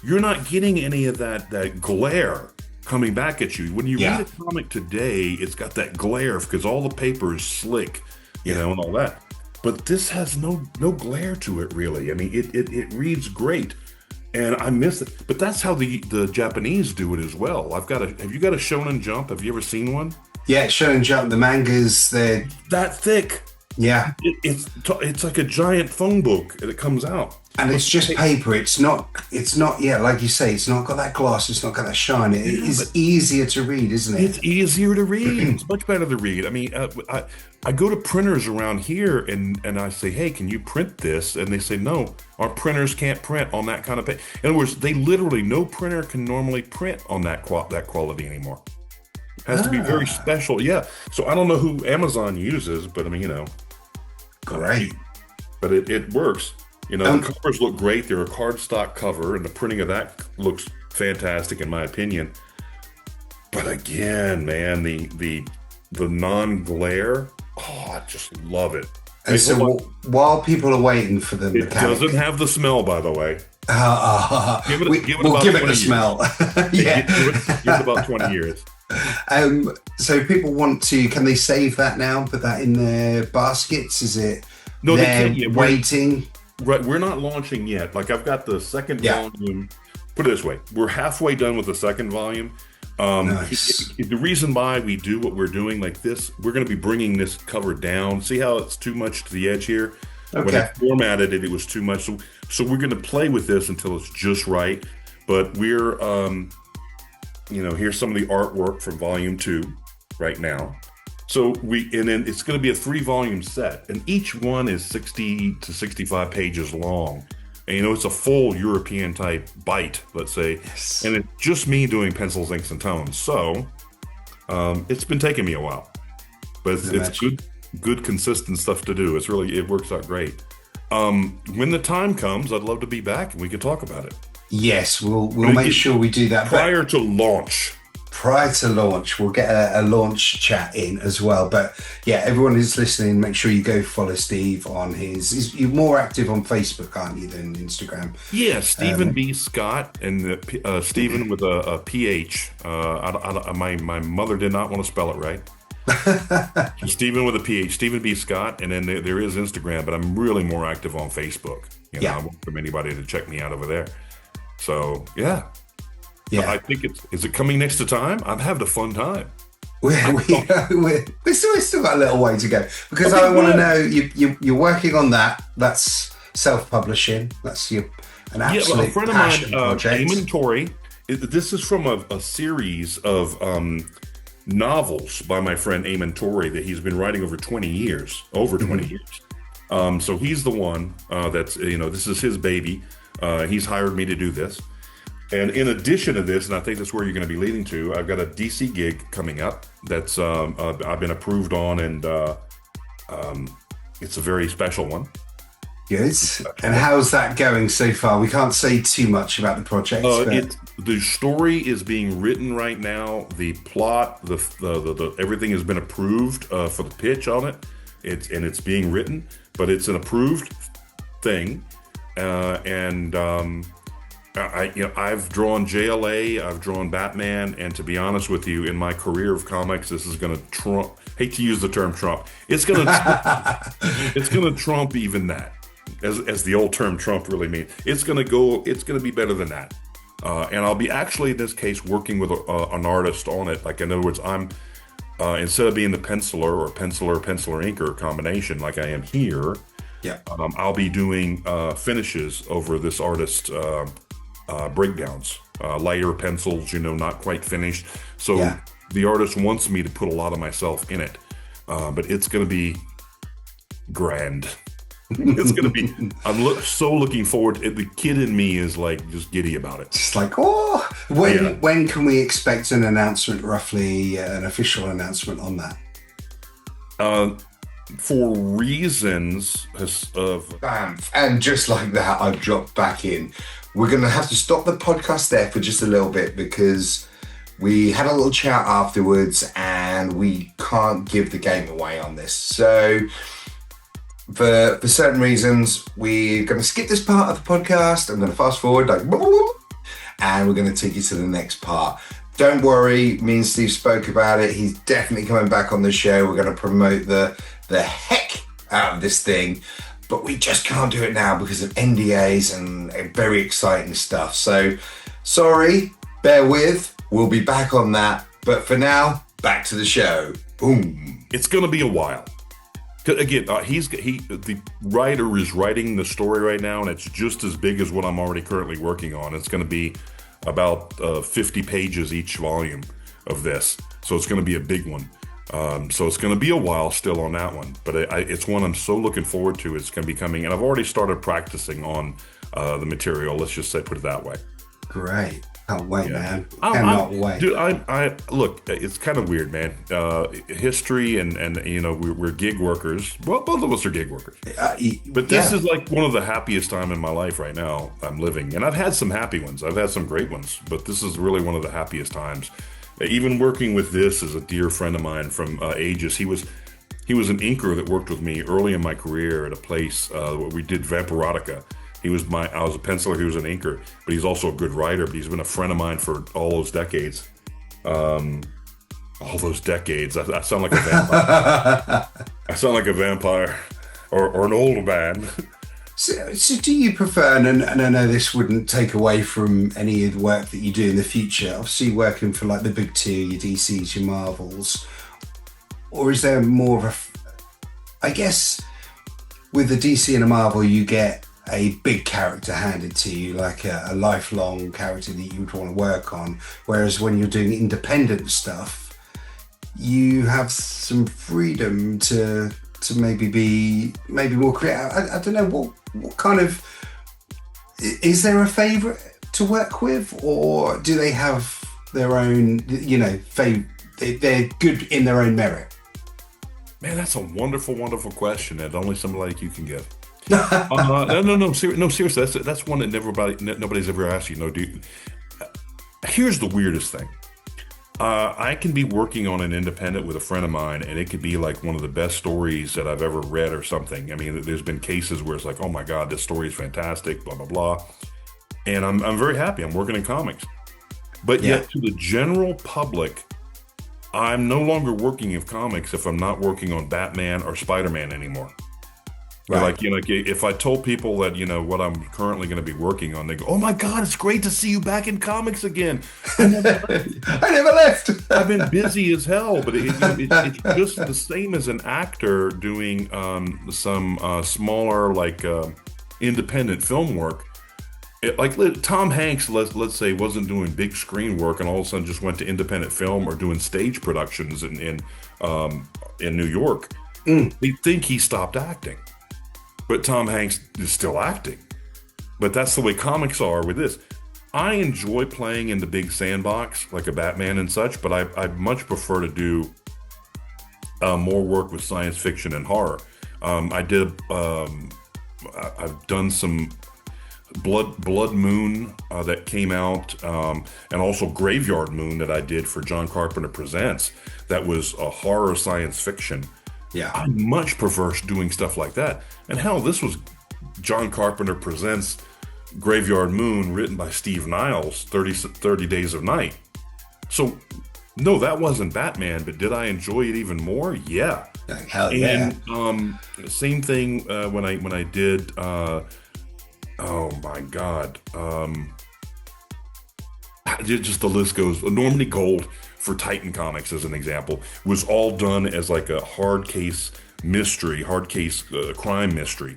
you're not getting any of that glare coming back at you. When you read a comic today, it's got that glare because all the paper is slick, and all that. But this has no glare to it, really. I mean, it reads great, and I miss it. But that's how the Japanese do it as well. Have you got a Shonen Jump? Have you ever seen one?
Yeah, Shonen Jump. The mangas, they're
that thick.
Yeah,
it's like a giant phone book that comes out,
and it's just paper. It's not. Yeah, like you say, it's not got that gloss. It's not got that shine. It is easier to read, isn't it?
It's easier to read. It's much better to read. I mean, I go to printers around here and I say, hey, can you print this? And they say, no, our printers can't print on that kind of paper. In other words, no printer can normally print on that quality anymore. It has to be very special. Yeah. So I don't know who Amazon uses, but I mean,
great.
But it works. The covers look great. They're a cardstock cover, and the printing of that looks fantastic in my opinion. But again, man, the non-glare, I just love it.
And so while people are waiting for the
mechanic, it doesn't have the smell, by the way.
We'll give it the smell.
Yeah, give it about 20 years.
So people can they save that now? Put that in their baskets? Is it?
No, they can't yet.
Waiting.
Right, we're not launching yet. Like I've got the second volume. Put it this way: we're halfway done with the second volume.
Nice.
The reason why we do what we're doing like this, we're going to be bringing this cover down. See how it's too much to the edge here?
Okay.
When I formatted it, it was too much. So we're going to play with this until it's just right. But we're, here's some of the artwork from volume 2 right now. So and then it's going to be a 3-volume set, and each one is 60 to 65 pages long. And it's a full European type bite, let's say.
Yes.
And it's just me doing pencils, inks, and tones. So it's been taking me a while, but it's good, consistent stuff to do. It works out great. When the time comes, I'd love to be back and we can talk about it.
Yes, we'll make sure we do that
prior to launch.
Prior to launch, we'll get a launch chat in as well. But yeah, everyone who's listening, make sure you go follow Steve on you're more active on Facebook, aren't you, than Instagram?
Yeah, Stephen B. Scott, and Stephen with a PH. My mother did not want to spell it right. Stephen with a PH, Stephen B. Scott, and then there is Instagram, but I'm really more active on Facebook. You know, I welcome anybody to check me out over there. So yeah,
Yeah.
I think is it coming next to time? I'm having a fun time.
We've still got a little way to go, because I want to know you're working on that. That's self-publishing. That's an absolute
a friend of
passion
mine,
project.
Eamon Torrey. This is from a series of novels by my friend Eamon Torrey that he's been writing over 20 years. So he's the one that's, this is his baby. He's hired me to do this. And in addition to this, and I think that's where you're going to be leading to, I've got a DC gig coming up that's I've been approved on, and it's a very special one.
Good. And how's that going so far? We can't say too much about the project.
The story is being written right now. The plot, the everything has been approved for the pitch on it. It's being written, but it's an approved thing, I've drawn JLA, I've drawn Batman, and to be honest with you, in my career of comics, this is going to trump. Hate to use the term trump. It's going to trump even that, as the old term Trump really means. It's going to be better than that, and I'll be actually in this case working with an artist on it. Like, in other words, I'm instead of being the penciler inker combination like I am here.
Yeah.
I'll be doing finishes over this artist's breakdowns, lighter pencils, not quite finished. So the artist wants me to put a lot of myself in it, but it's going to be grand. It's going to be. I'm so looking forward. The kid in me is like just giddy about it.
Just like, when can we expect an announcement? Roughly, an official announcement on that.
For reasons of
Bam. And just like that, I've dropped back in. We're going to have to stop the podcast there for just a little bit, because we had a little chat afterwards and we can't give the game away on this. So for certain reasons, we're going to skip this part of the podcast. I'm going to fast forward and we're going to take you to the next part. Don't worry, me and Steve spoke about it. He's definitely coming back on the show. We're going to promote the heck out of this thing, but we just can't do it now because of NDAs and very exciting stuff. So sorry, bear with. We'll be back on that. But for now, back to the show. Boom.
It's going to be a while. Again, the writer is writing the story right now, and it's just as big as what I'm already currently working on. It's going to be about 50 pages each volume of this. So it's going to be a big one. So it's going to be a while still on that one, but it's one I'm so looking forward to. It's going to be coming, and I've already started practicing on the material. Let's just put it that way.
Great. Can't wait, man. Cannot wait.
Dude, I look, it's kind of weird, man. History and we're gig workers. Well, both of us are gig workers. But this is like one of the happiest time in my life right now I'm living. And I've had some happy ones. I've had some great ones, but this is really one of the happiest times. Even working with this is a dear friend of mine from ages. He was an inker that worked with me early in my career at a place where we did Vampirotica. I was a penciler, he was an inker, but he's also a good writer, but he's been a friend of mine for all those decades. I sound like a vampire. I sound like a vampire or an old man.
So do you prefer, and I know this wouldn't take away from any of the work that you do in the future, obviously working for like the big two, your DCs, your Marvels, or is there more of I guess with the DC and a Marvel, you get a big character handed to you, like a lifelong character that you would want to work on. Whereas when you're doing independent stuff, you have some freedom to maybe be more creative. I don't know, what kind of, is there a favorite to work with, or do they have their own, they're good in their own merit?
Man, that's a wonderful, wonderful question that only somebody like you can give. No, seriously, that's one that nobody's ever asked you. Here's the weirdest thing. I can be working on an independent with a friend of mine, and it could be like one of the best stories that I've ever read or something. I mean, there's been cases where it's like, oh my God, this story is fantastic, blah, blah, blah. And I'm very happy. I'm working in comics. But yet to the general public, I'm no longer working in comics if I'm not working on Batman or Spider-Man anymore.
Right.
Like, like if I told people that, what I'm currently going to be working on, they go, "Oh my God, it's great to see you back in comics again."
I never left.
I've been busy as hell, but it's just the same as an actor doing some smaller, like independent film work. Like Tom Hanks, let's say, wasn't doing big screen work, and all of a sudden just went to independent film or doing stage productions in New York. They think he stopped acting. But Tom Hanks is still acting. But that's the way comics are with this. I enjoy playing in the big sandbox, like a Batman and such, but I much prefer to do more work with science fiction and horror. I've done some Blood Moon that came out, and also Graveyard Moon that I did for John Carpenter Presents. That was a horror science fiction.
Yeah.
I much prefer doing stuff like that. And hell, this was John Carpenter Presents Graveyard Moon, written by Steve Niles, 30 Days of Night. So, no, that wasn't Batman, but did I enjoy it even more? Yeah.
Hell yeah.
And same thing when I did, oh my God, just the list goes. Normandy Gold for Titan Comics, as an example, was all done as like a hard case crime mystery.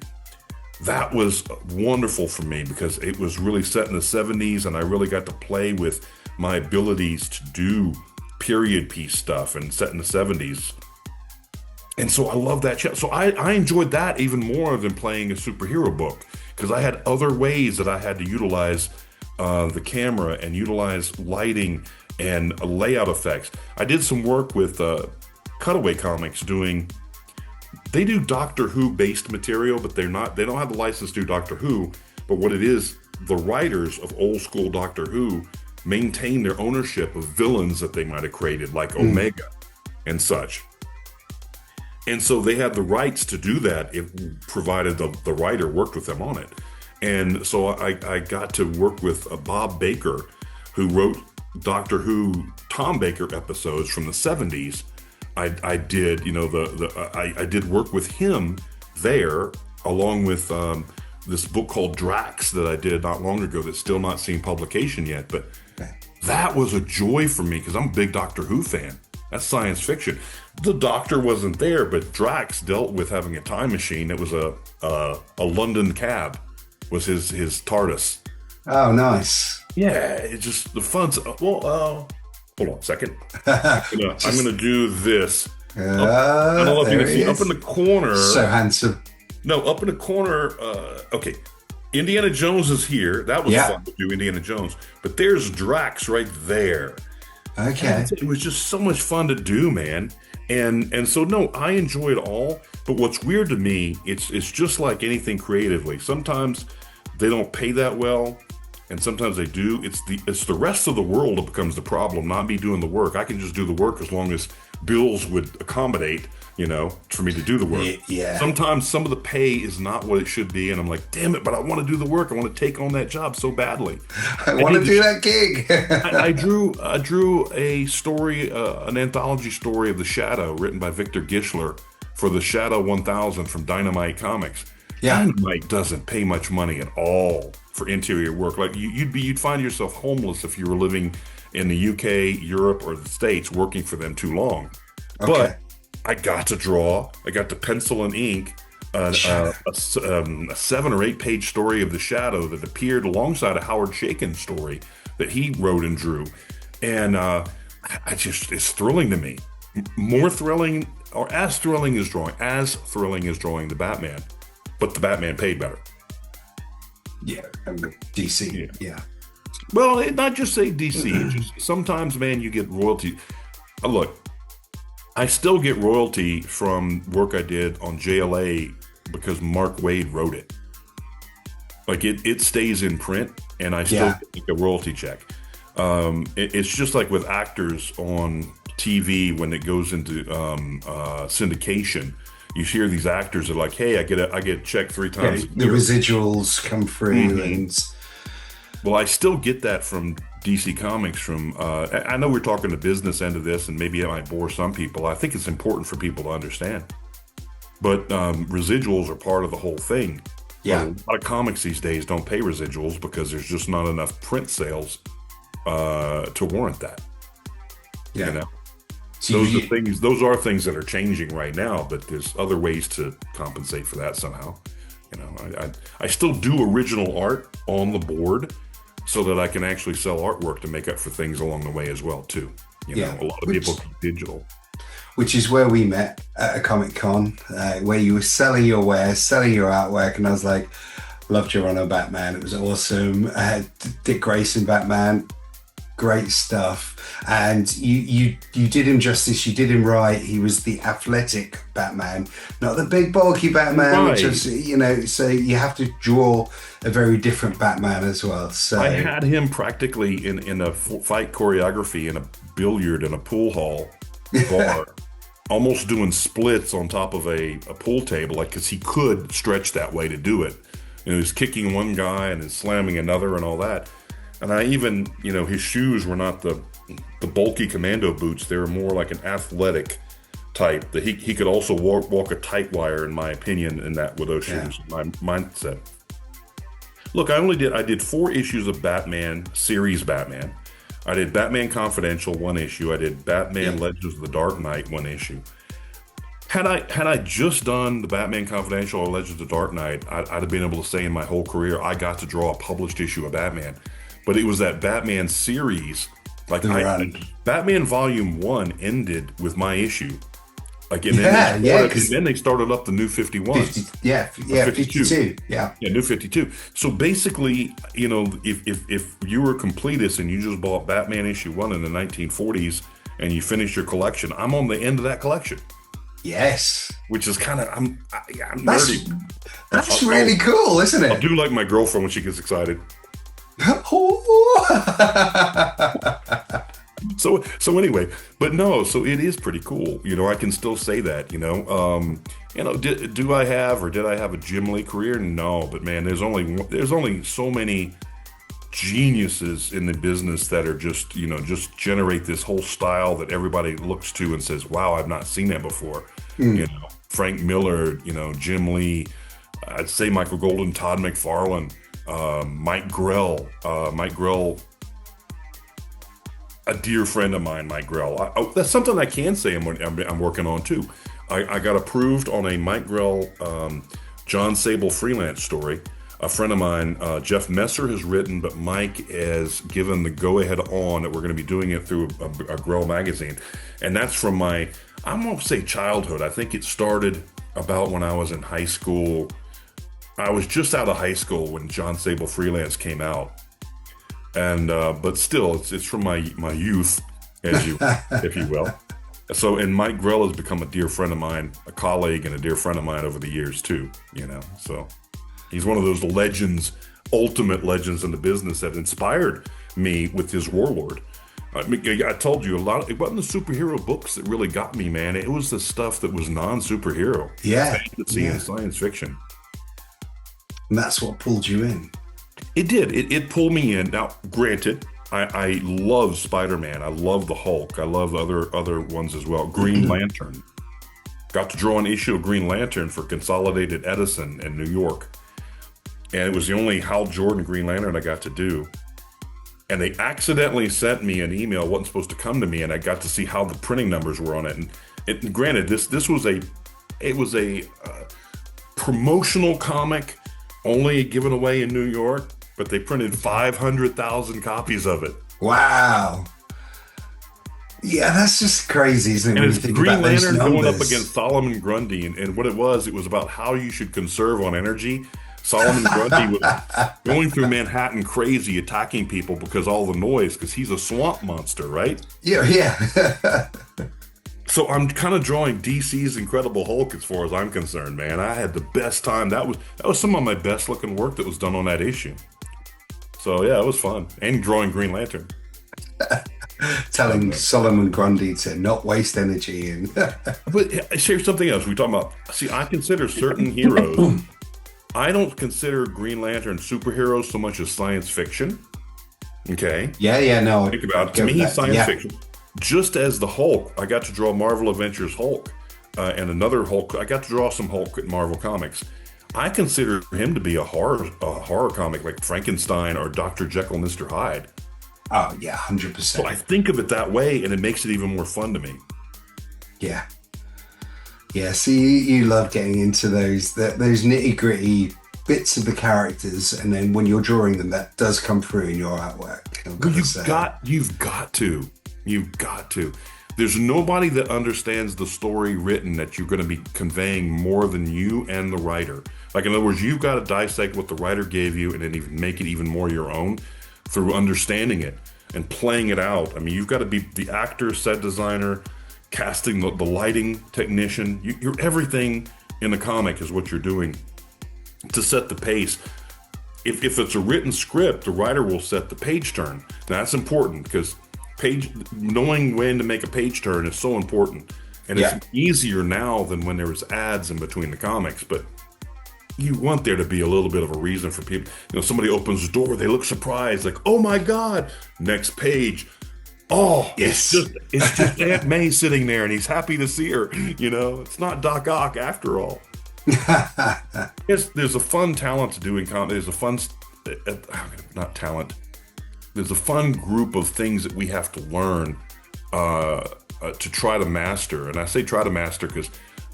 That was wonderful for me because it was really set in the 70s, and I really got to play with my abilities to do period piece stuff and set in the 70s. And so I love that. So I enjoyed that even more than playing a superhero book, because I had other ways that I had to utilize the camera and utilize lighting and layout effects. I did some work with Cutaway Comics they do Doctor Who based material, but they don't have the license to do Doctor Who. But what it is, the writers of old school Doctor Who maintain their ownership of villains that they might have created, like Omega and such. And so they had the rights to do that, if provided the writer worked with them on it. And so I got to work with Bob Baker, who wrote Doctor Who Tom Baker episodes from the 70s. I did, I did work with him there, along with this book called Drax that I did not long ago that's still not seen publication yet. But that was a joy for me because I'm a big Doctor Who fan. That's science fiction. The Doctor wasn't there, but Drax dealt with having a time machine. It was a London cab, was his TARDIS.
Oh, nice.
Yeah, it's just the fun. Hold on a second. I'm gonna do this. I don't know if you can see up in the corner.
So handsome.
No, up in the corner. Okay, Indiana Jones is here. That was fun to do, Indiana Jones. But there's Drax right there.
Okay.
It was just so much fun to do, man. And so no, I enjoy it all. But what's weird to me, it's just like anything creatively. Sometimes they don't pay that well, and sometimes they do. It's the rest of the world that becomes the problem, not me doing the work. I can just do the work as long as bills would accommodate, for me to do the work.
Yeah.
Sometimes some of the pay is not what it should be, and I'm like, damn it, but I want to do the work. I want to take on that job so badly.
I want to do that gig.
I drew a story, an anthology story of The Shadow, written by Victor Gischler for The Shadow 1000 from Dynamite Comics.
Yeah.
Dynamite doesn't pay much money at all for interior work. Like you'd find yourself homeless if you were living in the UK, Europe, or the States, working for them too long.
Okay.
But I got to draw. I got to pencil and ink a 7 or 8 page story of The Shadow that appeared alongside a Howard Chaykin story that he wrote and drew. And it's thrilling to me. More thrilling, or as thrilling as drawing the Batman, but the Batman paid better.
Yeah, DC. Yeah.
Well, not just say DC. Just sometimes, man, you get royalty. Look, I still get royalty from work I did on JLA because Mark Waid wrote it. Like it stays in print, and I still get a royalty check. It's just like with actors on TV when it goes into syndication. You hear these actors are like, "Hey, I get a check 3 times."
The residuals come through, and
well, I still get that from DC Comics from, I know we're talking the business end of this, and maybe it might bore some people. I think it's important for people to understand. But residuals are part of the whole thing.
Yeah.
A lot of comics these days don't pay residuals because there's just not enough print sales to warrant that.
Yeah.
You know?
So
Those are things that are changing right now, but there's other ways to compensate for that somehow. You know, I still do original art on the board so that I can actually sell artwork to make up for things along the way as well too. You know, a lot of people keep digital.
Which is where we met at a Comic Con, where you were selling your wares, selling your artwork, and I was like, loved your run on Batman. It was awesome. Dick Grayson Batman, great stuff. And you did him justice. You did him right. He was the athletic Batman, not the big bulky Batman.
Right.
Which is, you know, so you have to draw a very different Batman as well. So
I had him practically in a fight choreography in a billiard in a pool hall bar. Almost doing splits on top of a pool table, like, because he could stretch that way to do it. And he was kicking one guy and then slamming another and all that. And I even, you know, his shoes were not the bulky commando boots. They were more like an athletic type. That he could also walk a tight wire, in my opinion, in that with those shoes. My mindset. Look, I did 4 issues of Batman, series Batman. I did Batman Confidential 1 issue. I did Batman Legends of the Dark Knight 1 issue. Had I just done the Batman Confidential or Legends of the Dark Knight, I'd have been able to say in my whole career I got to draw a published issue of Batman. But it was that Batman series, like Batman Volume 1 ended with my issue. Like, and then they started up the New 51.
52. Yeah,
New 52. So basically, you know, if you were a completist and you just bought Batman issue 1 in the 1940s and you finished your collection, I'm on the end of that collection.
Yes.
Which is kind of, I'm nerdy.
That's really cool, isn't it?
I'll do like my girlfriend when she gets excited. So anyway, but no, so it is pretty cool. You know, I can still say that, you know, did I have a Jim Lee career? No, but man, there's only so many geniuses in the business that are just, you know, just generate this whole style that everybody looks to and says, wow, I've not seen that before. You know, Frank Miller, you know, Jim Lee, I'd say Michael Golden, Todd McFarlane, Mike Grell, a dear friend of mine, Mike Grell. That's something I can say I'm working on too. I got approved on a Mike Grell, John Sable freelance story. A friend of mine, Jeff Messer, has written, but Mike has given the go-ahead on that we're going to be doing it through a Grell magazine. And that's from my, I won't say childhood. I think it started about when I was in high school. I was just out of high school when John Sable freelance came out. And but still, it's from my youth, if you will. So, and Mike Grell has become a dear friend of mine, a colleague and a dear friend of mine over the years too. You know, so he's one of those legends, ultimate legends in the business that inspired me with his Warlord. I told you it wasn't the superhero books that really got me, man. It was the stuff that was non-superhero, fantasy and science fiction.
And that's what pulled you in.
It did. It pulled me in. Now, granted, I love Spider-Man. I love the Hulk. I love other ones as well. Green Lantern. Got to draw an issue of Green Lantern for Consolidated Edison in New York. And it was the only Hal Jordan Green Lantern I got to do. And they accidentally sent me an email. It wasn't supposed to come to me, and I got to see how the printing numbers were on it. And granted, this was a promotional comic, only given away in New York, but they printed 500,000 copies of it.
Wow. Yeah, that's just crazy, isn't it?
And it's Green Lantern going up against Solomon Grundy, and what it was about how you should conserve on energy. Solomon Grundy was going through Manhattan crazy, attacking people because all the noise, because he's a swamp monster, right?
Yeah.
So I'm kind of drawing DC's Incredible Hulk as far as I'm concerned, man. I had the best time. That was some of my best looking work that was done on that issue. So yeah, it was fun. And drawing Green Lantern.
Telling Solomon Grundy to not waste energy. And
But here's something else. We talking about, see, I consider certain heroes, I don't consider Green Lantern superheroes so much as science fiction. Okay.
Yeah, no.
Think about it.
I'd
To
go
me,
with
he's
that.
science
Yeah.
fiction. Just as the Hulk, I got to draw Marvel Adventures Hulk and another Hulk. I got to draw some Hulk at Marvel Comics. I consider him to be a horror comic like Frankenstein or Dr. Jekyll, Mr. Hyde.
Oh, yeah,
So I
100%.
think of it that way, and it makes it even more fun to me.
Yeah. Yeah, see, you love getting into those nitty-gritty bits of the characters, and then when you're drawing them, that does come through in your artwork. I've got to say.
You've got to. There's nobody that understands the story written that you're going to be conveying more than you and the writer. Like, in other words, you've got to dissect what the writer gave you and then even make it even more your own through understanding it and playing it out. I mean, you've got to be the actor, set designer, casting, the lighting technician. You're everything in the comic is what you're doing to set the pace. If it's a written script, the writer will set the page turn. Now, that's important because knowing when to make a page turn is so important. And
Yeah.
it's easier now than when there was ads in between the comics, but you want there to be a little bit of a reason for people. You know, somebody opens the door, they look surprised, like, oh my God, next page. Oh,
Yes.
it's just Aunt May sitting there and he's happy to see her. You know, it's not Doc Ock after all. There's a fun talent to doing comedy. There's a fun, not talent. There's a fun group of things that we have to learn to try to master. And I say try to master because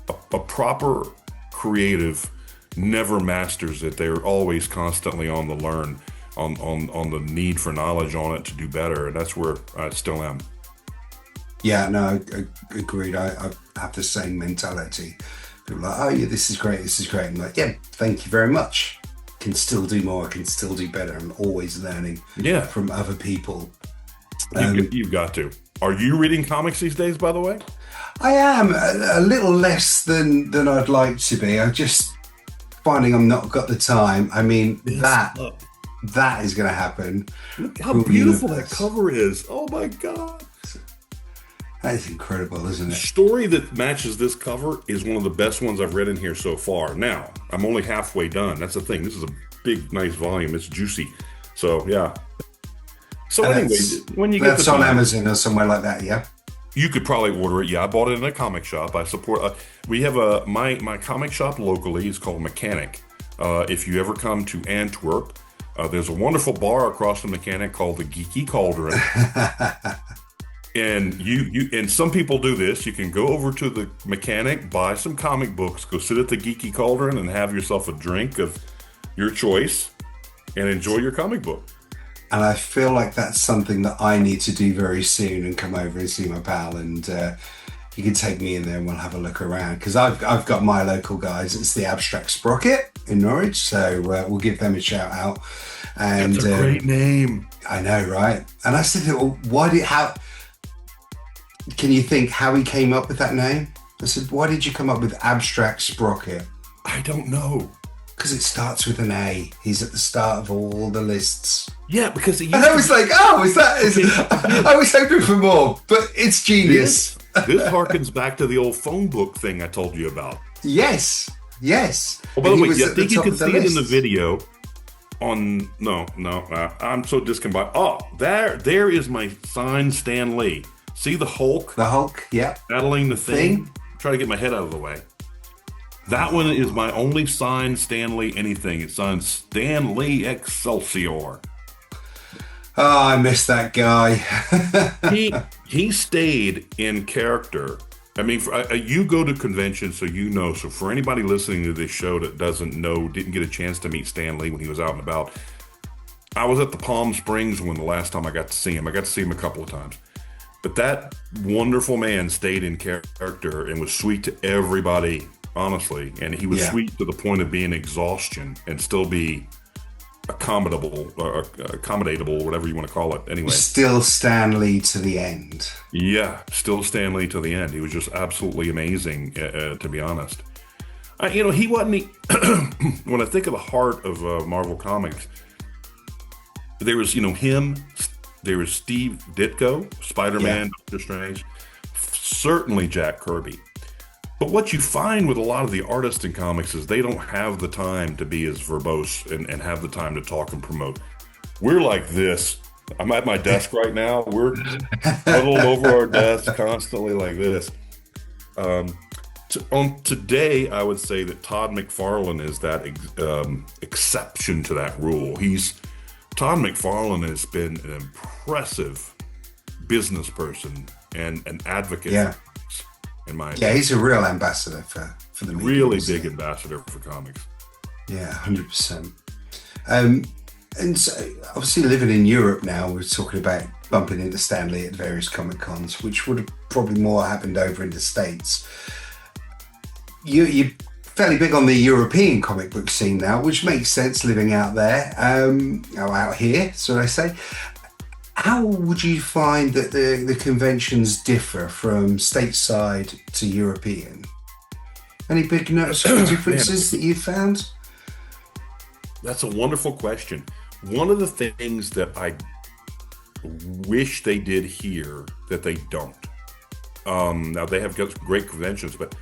a proper creative never masters it. They're always constantly on the learn, on the need for knowledge on it to do better. And that's where I still am.
Yeah, no, agreed. I have the same mentality. People are like, oh yeah, this is great. I'm like, yeah, thank you very much. Can still do more. Can still do better. I'm always learning from other people.
You've got to. Are you reading comics these days, by the way?
I am a little less than I'd like to be. I'm just finding I'm not got the time. I mean, that is going to happen.
Look how beautiful that cover is. Oh my God.
That is incredible, isn't
The
it?
story that matches this cover is one of the best ones I've read in here so far. Now, I'm only halfway done. That's the thing. This is a big, nice volume. It's juicy. So, yeah. So,
And
anyway, when you get
that's
the
on
time,
Amazon or somewhere like that, yeah?
you could probably order it. Yeah, I bought it in a comic shop. I support. We have my comic shop locally is called Mechanic. If you ever come to Antwerp, there's a wonderful bar across from Mechanic called the Geeky Cauldron. And and some people do this. You can go over to the Mechanic, buy some comic books, go sit at the Geeky Cauldron, and have yourself a drink of your choice, and enjoy your comic book.
And I feel like that's something that I need to do very soon and come over and see my pal. And you can take me in there and we'll have a look around. Because I've got my local guys. It's the Abstract Sprocket in Norwich. So we'll give them a shout out. And
That's a great name.
I know, right? And I said, well, can you think how he came up with that name? I said, why did you come up with Abstract Sprocket?
I don't know.
Because it starts with an A. He's at the start of all the lists.
Yeah, because
And I was like, I was hoping for more, but it's genius.
This harkens back to the old phone book thing I told you about.
Yes.
Oh, by
And
the
he
way,
was
I
at the
think you
top
can
of the
see it in the
list.
video. I'm so discombobulated. Oh, there is my signed Stan Lee. See the Hulk
The Hulk, yeah.
battling the thing? Try to get my head out of the way. That one is my only signed Stan Lee anything. It's signed Stan Lee Excelsior.
Oh, I miss that guy.
He stayed in character. I mean, you go to conventions, so you know. So for anybody listening to this show that doesn't know, didn't get a chance to meet Stan Lee when he was out and about, I was at the Palm Springs when the last time I got to see him. I got to see him a couple of times. But that wonderful man stayed in character and was sweet to everybody, honestly. And he was sweet to the point of being exhaustion and still be accommodatable, whatever you want to call it. Anyway.
Still Stan Lee to the end.
Yeah, still Stan Lee to the end. He was just absolutely amazing, to be honest. He wasn't... when I think of the heart of Marvel Comics, there was, him... There was Steve Ditko, Spider-Man, Doctor Strange, certainly Jack Kirby. But what you find with a lot of the artists in comics is they don't have the time to be as verbose and have the time to talk and promote. We're like this, I'm at my desk right now. We're huddled over our desk constantly like this. Um, on today, I would say that Todd McFarlane is that exception to that rule. Todd McFarlane has been an impressive business person and an advocate
Yeah.
for comics, in my
Yeah,
opinion.
he's a real ambassador for the medium.
Really
isn't
big
he?
ambassador for comics.
Yeah, 100%. Um, and so, obviously, living in Europe now, we're talking about bumping into Stanley at various Comic Cons, which would have probably more happened over in the States. You're fairly big on the European comic book scene now, which makes sense living out there, or out here, so I say. How would you find that the conventions differ from stateside to European? Any big noticeable differences that you've found?
That's a wonderful question. One of the things that I wish they did here that they don't. Now they have got great conventions, but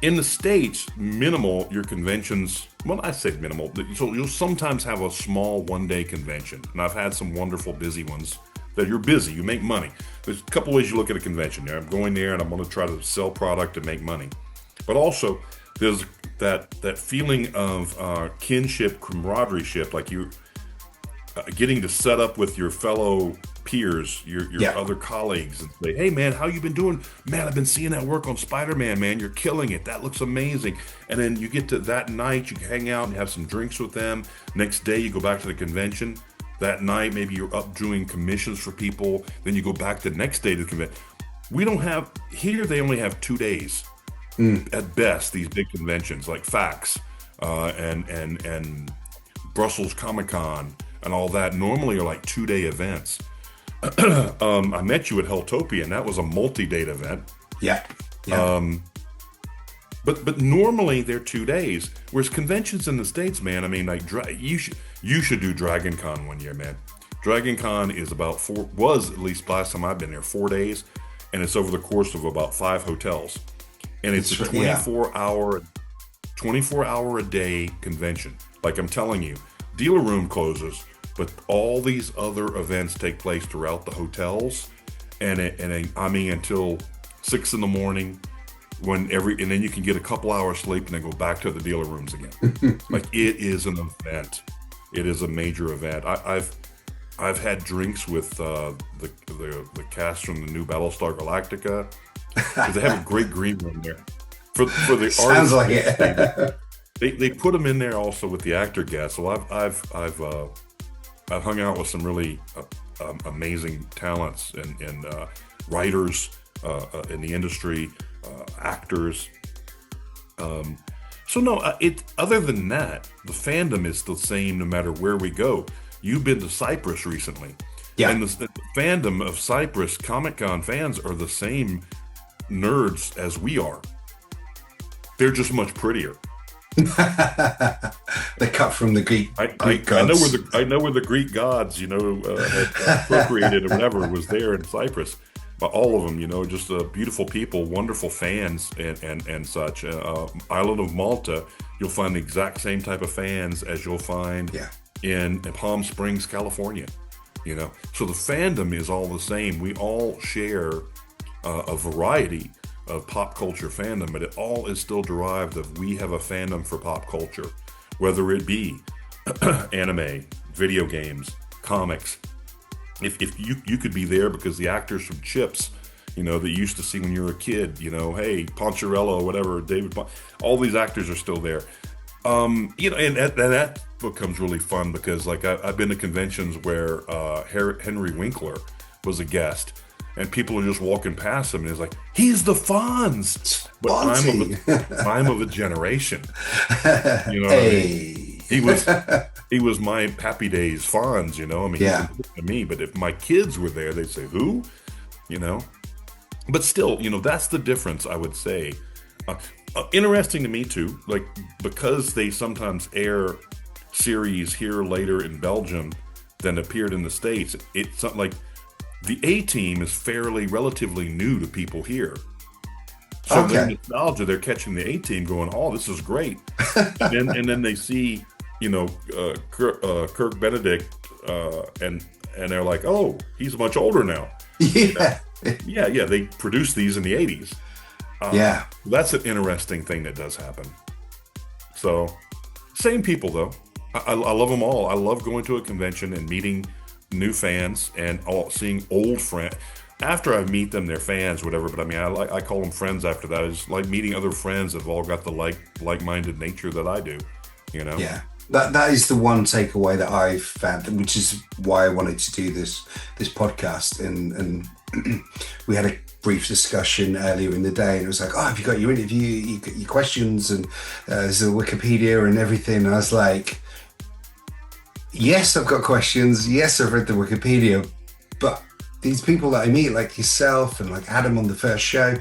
in the States, minimal your conventions. Well, I say minimal. So you'll sometimes have a small one-day convention, and I've had some wonderful busy ones. That you're busy, you make money. There's a couple ways you look at a convention. I'm going there and I'm going to try to sell product and make money, but also there's that feeling of kinship, camaraderie, like you getting to set up with your fellow peers, your
Yeah.
other colleagues, and say, "Hey, man, how you been doing? Man, I've been seeing that work on Spider-Man. Man, you're killing it. That looks amazing." And then you get to that night, you can hang out and have some drinks with them. Next day, you go back to the convention. That night, maybe you're up doing commissions for people. Then you go back the next day to the convention. We don't have here. They only have 2 days at best. These big conventions like FAX and Brussels Comic Con and all that normally are like 2-day events. I met you at Helltopia, and that was a multi-date event.
Yeah. Yeah.
But normally they're 2 days. Whereas conventions in the States, man, I mean, like you should do Dragon Con one year, man. Dragon Con is about was at least last time I've been there, 4 days, and it's over the course of about 5 hotels, and it's a 24 hour a day convention. Like I'm telling you, dealer room closes, but all these other events take place throughout the hotels, and I mean until 6 in the morning. And then you can get a couple hours sleep and then go back to the dealer rooms again. Like it is an event. It is a major event. I've had drinks with the cast from the new Battlestar Galactica, because they have a great green room there for the
Sounds
artists.
like it.
They put them in there also with the actor guests. So I've hung out with some really amazing talents and writers in the industry. Actors. So no, other than that, the fandom is the same no matter where we go. You've been to Cyprus recently.
Yeah.
And the fandom of Cyprus Comic-Con fans are the same nerds as we are. They're just much prettier.
They cut from the Greek
I
gods.
know where the Greek gods, had procreated or whatever was there in Cyprus. But all of them, just beautiful people, wonderful fans, and such. Island of Malta, you'll find the exact same type of fans as you'll find in Palm Springs, California. So the fandom is all the same. We all share a variety of pop culture fandom, but it all is still derived of we have a fandom for pop culture, whether it be anime, video games, comics. If you could be there because the actors from Chips, that you used to see when you were a kid, hey, Poncherello, whatever, all these actors are still there. And that becomes really fun because like I've been to conventions where Henry Winkler was a guest, and people are just walking past him, and it's like, he's the Fonz. But I'm of a generation. You know what I mean? He was my Happy Days Fonz, he's important to me. But if my kids were there, they'd say, who? But still, that's the difference, I would say. Interesting to me too, like because they sometimes air series here later in Belgium than appeared in the States. It's like the A-Team is relatively new to people here. So their nostalgia, they're catching the A-Team going, oh, this is great. and then they see, Kirk Benedict, and and they're like, oh, he's much older now.
Yeah.
Yeah. They produced these in the 80s.
Yeah.
That's an interesting thing that does happen. So, same people though. I love them all. I love going to a convention and meeting new fans and seeing old friends. After I meet them, they're fans, whatever. But I mean, I call them friends after that. It's like meeting other friends that have all got the like-minded nature that I do. You know?
Yeah. That is the one takeaway that I've found, which is why I wanted to do this podcast. And we had a brief discussion earlier in the day, and it was like, oh, have you got your interview, you got your questions, and there's the Wikipedia and everything. And I was like, yes, I've got questions. Yes, I've read the Wikipedia, but these people that I meet, like yourself and like Adam on the first show,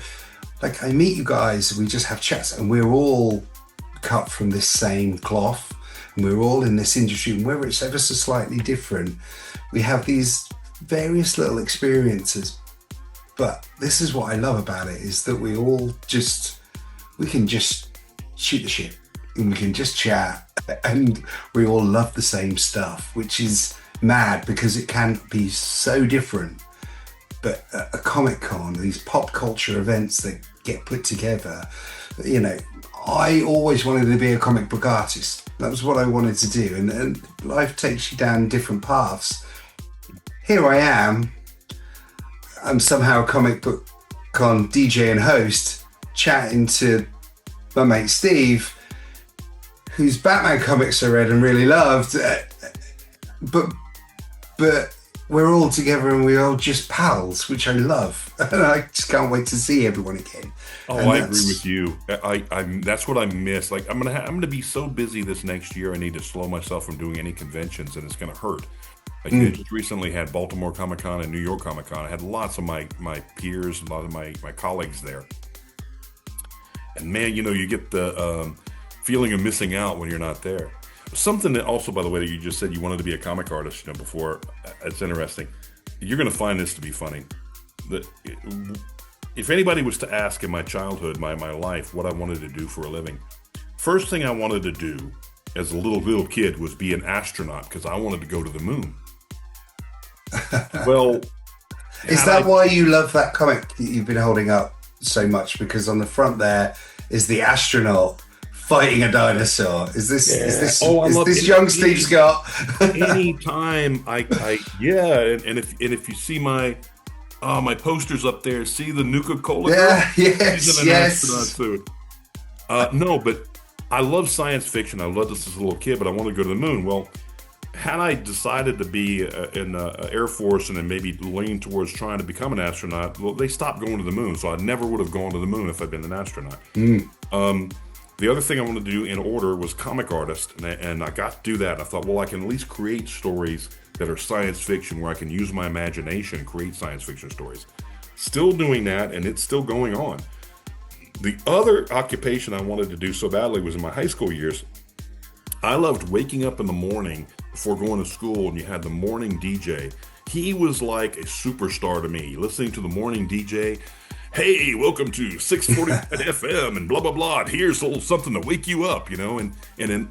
like I meet you guys, we just have chats, and we're all cut from this same cloth, and we're all in this industry, and whether it's ever so slightly different, we have these various little experiences. But this is what I love about it, is that we can just shoot the shit, and we can just chat, and we all love the same stuff, which is mad because it can be so different. But a Comic-Con, these pop culture events that get put together, you know, I always wanted to be a comic book artist. That was what I wanted to do. And life takes you down different paths. Here I am. I'm somehow a Comic Book Con DJ and host, chatting to my mate Steve, whose Batman comics I read and really loved. But we're all together and we're all just pals, which I love. And I just can't wait to see everyone again.
Oh, I agree with you. I that's what I miss. Like I'm gonna be so busy this next year. I need to slow myself from doing any conventions, and it's gonna hurt. Like I just recently had Baltimore Comic Con and New York Comic Con. I had lots of my peers, a lot of my colleagues there. And man, you know, you get the feeling of missing out when you're not there. Something that also, by the way, that you just said you wanted to be a comic artist, you know, before. It's interesting. You're going to find this to be funny. If anybody was to ask in my childhood, my life, what I wanted to do for a living, first thing I wanted to do as a little kid was be an astronaut, because I wanted to go to the moon. Well,
is that why you love that comic that you've been holding up so much? Because on the front there is the astronaut fighting a dinosaur. Is this young Steve Scott?
Anytime and if you see my posters up there, see the Nuka-Cola girl?
Yeah, yes.
Astronaut suit. No, but I love science fiction. I loved this as a little kid, but I wanted to go to the moon. Well, had I decided to be in the Air Force and then maybe lean towards trying to become an astronaut, well, they stopped going to the moon, so I never would have gone to the moon if I'd been an astronaut. The other thing I wanted to do in order was comic artist, and I got to do that. I thought, well, I can at least create stories that are science fiction where I can use my imagination and create science fiction stories. Still doing that, and it's still going on. The other occupation I wanted to do so badly was in my high school years. I loved waking up in the morning before going to school, and you had the morning DJ. He was like a superstar to me. Listening to the morning DJ, hey, welcome to 645 FM and blah, blah, blah. And here's a little something to wake you up, you know,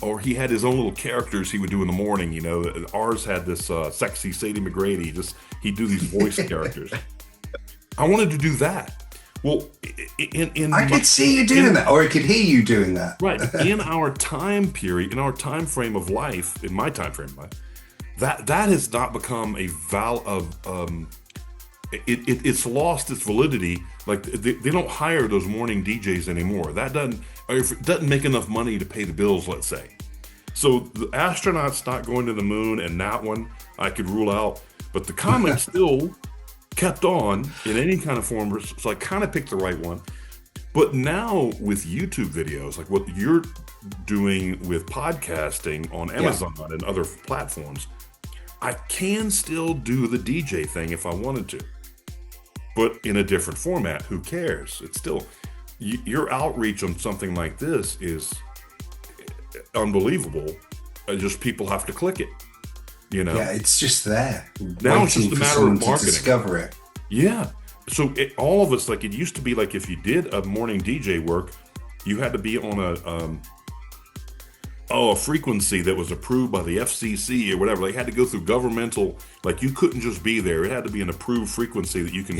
or he had his own little characters he would do in the morning, you know. Ours had this sexy Sadie McGrady. He'd do these voice characters. I wanted to do that. Well,
I could see you doing that, or I could hear you doing that.
Right. In our time period, in our time frame of life, in my time frame of life, that has not become a it's lost its validity. Like they don't hire those morning DJs anymore. That doesn't make enough money to pay the bills, let's say. So the astronauts not going to the moon, and that one I could rule out, but the comics still kept on in any kind of form, so I kind of picked the right one. But now with YouTube videos, like what you're doing with podcasting on Amazon and other platforms, I can still do the DJ thing if I wanted to, but in a different format. Who cares? It's still, your outreach on something like this is unbelievable. Just people have to click it. You know?
Yeah, it's just there.
Now it's just a matter of marketing.
To discover it.
Yeah. So all of us, like it used to be, like if you did a morning DJ work, you had to be on a frequency that was approved by the FCC or whatever. They had to go through governmental, like you couldn't just be there. It had to be an approved frequency that you can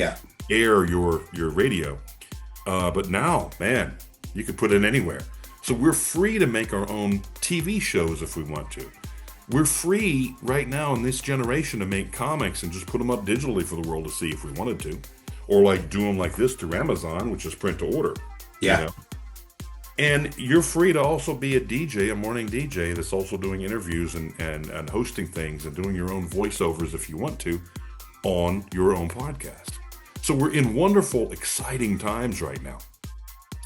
air your radio. But now, man, you can put it anywhere. So we're free to make our own TV shows if we want to. We're free right now in this generation to make comics and just put them up digitally for the world to see if we wanted to. Or like do them like this through Amazon, which is print to order.
Yeah.
You know? And you're free to also be a DJ, a morning DJ that's also doing interviews and hosting things and doing your own voiceovers if you want to on your own podcast. So we're in wonderful, exciting times right now.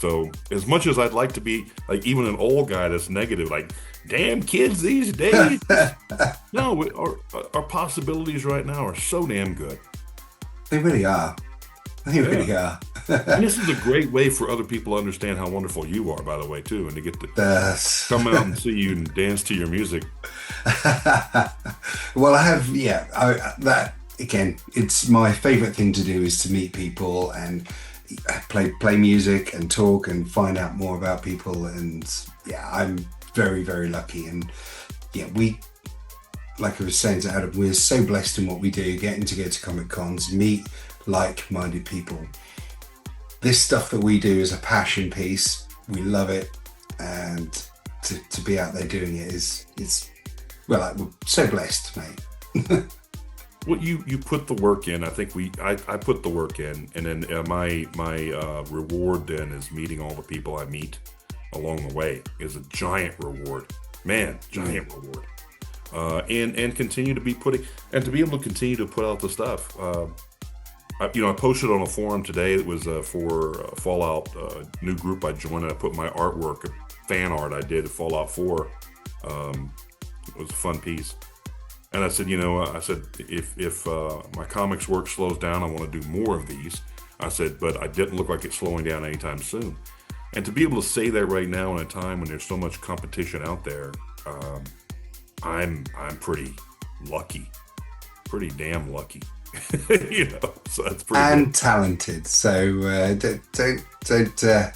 So as much as I'd like to be like even an old guy that's negative, like, damn kids these days. No, our possibilities right now are so damn good.
They really are. They really are.
And this is a great way for other people to understand how wonderful you are, by the way, too, and to get to come out and see you and dance to your music.
Well, I have, that, again, it's my favorite thing to do is to meet people and play music and talk and find out more about people. And I'm very, very lucky. And we, like I was saying to Adam, we're so blessed in what we do, getting to go to Comic Cons, meet like-minded people. This stuff that we do is a passion piece. We love it, and to be out there doing it is we're so blessed, mate.
Well, you put the work in. I think I put the work in, and then my reward then is meeting all the people I meet along the way is a giant reward, man, giant reward. And continue to be to be able to continue to put out the stuff. I posted on a forum today. It was for Fallout, new group I joined. And I put my artwork, fan art I did at Fallout 4. It was a fun piece. And I said, if my comics work slows down, I want to do more of these. I said, but I didn't look like it's slowing down anytime soon. And to be able to say that right now in a time when there's so much competition out there, I'm pretty lucky, pretty damn lucky. So that's pretty
and
good.
Talented. So don't.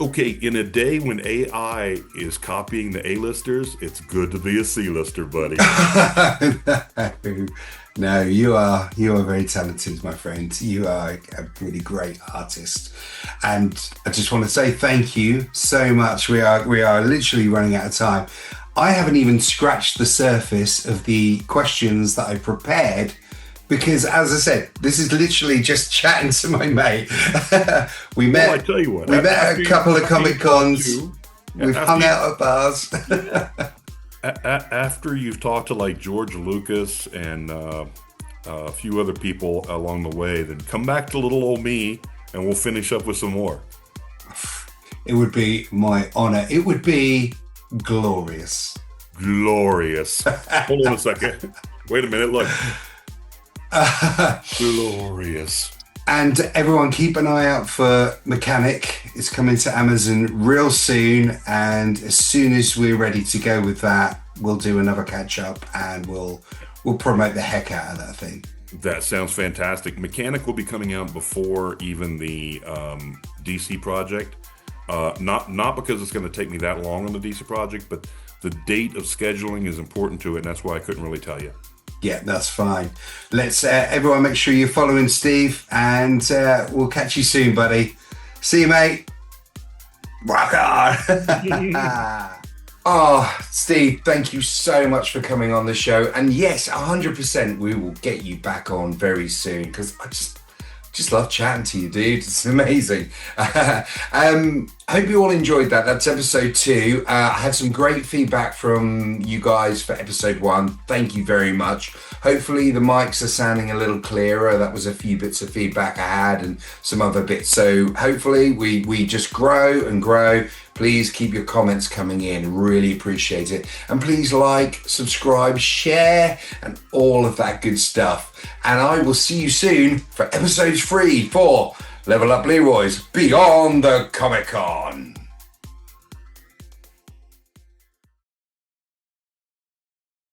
Okay, in a day when AI is copying the A-listers, it's good to be a C-lister, buddy.
No, you are very talented, my friend. You are a really great artist, and I just want to say thank you so much. We are literally running out of time. I haven't even scratched the surface of the questions that I prepared. Because, as I said, this is literally just chatting to my mate. We met.
Well, I tell you what,
we met at a couple of Comic Cons. We've hung out at bars.
After you've talked to like George Lucas and a few other people along the way, then come back to little old me, and we'll finish up with some more.
It would be my honor. It would be glorious.
Glorious. Hold on a second. Wait a minute. Look. Glorious.
And everyone keep an eye out for Mechanic. It's coming to Amazon real soon, and as soon as we're ready to go with that, we'll do another catch up and we'll promote the heck out of that thing.
That sounds fantastic. Mechanic will be coming out before even the DC project. Not because it's going to take me that long on the DC project, but the date of scheduling is important to it, and that's why I couldn't really tell you.
Yeah, that's fine. Let's everyone make sure you're following Steve, and we'll catch you soon, buddy. See you, mate. Rock on. Oh, Steve, thank you so much for coming on the show. And yes, 100% we will get you back on very soon, because I just love chatting to you, dude. It's amazing. I hope you all enjoyed that. That's episode 2. I had some great feedback from you guys for episode 1. Thank you very much. Hopefully the mics are sounding a little clearer. That was a few bits of feedback I had and some other bits. So hopefully we just grow and grow. Please keep your comments coming in. Really appreciate it. And please like, subscribe, share, and all of that good stuff. And I will see you soon for episode 3 for Level Up Leroy's Beyond the Comic Con.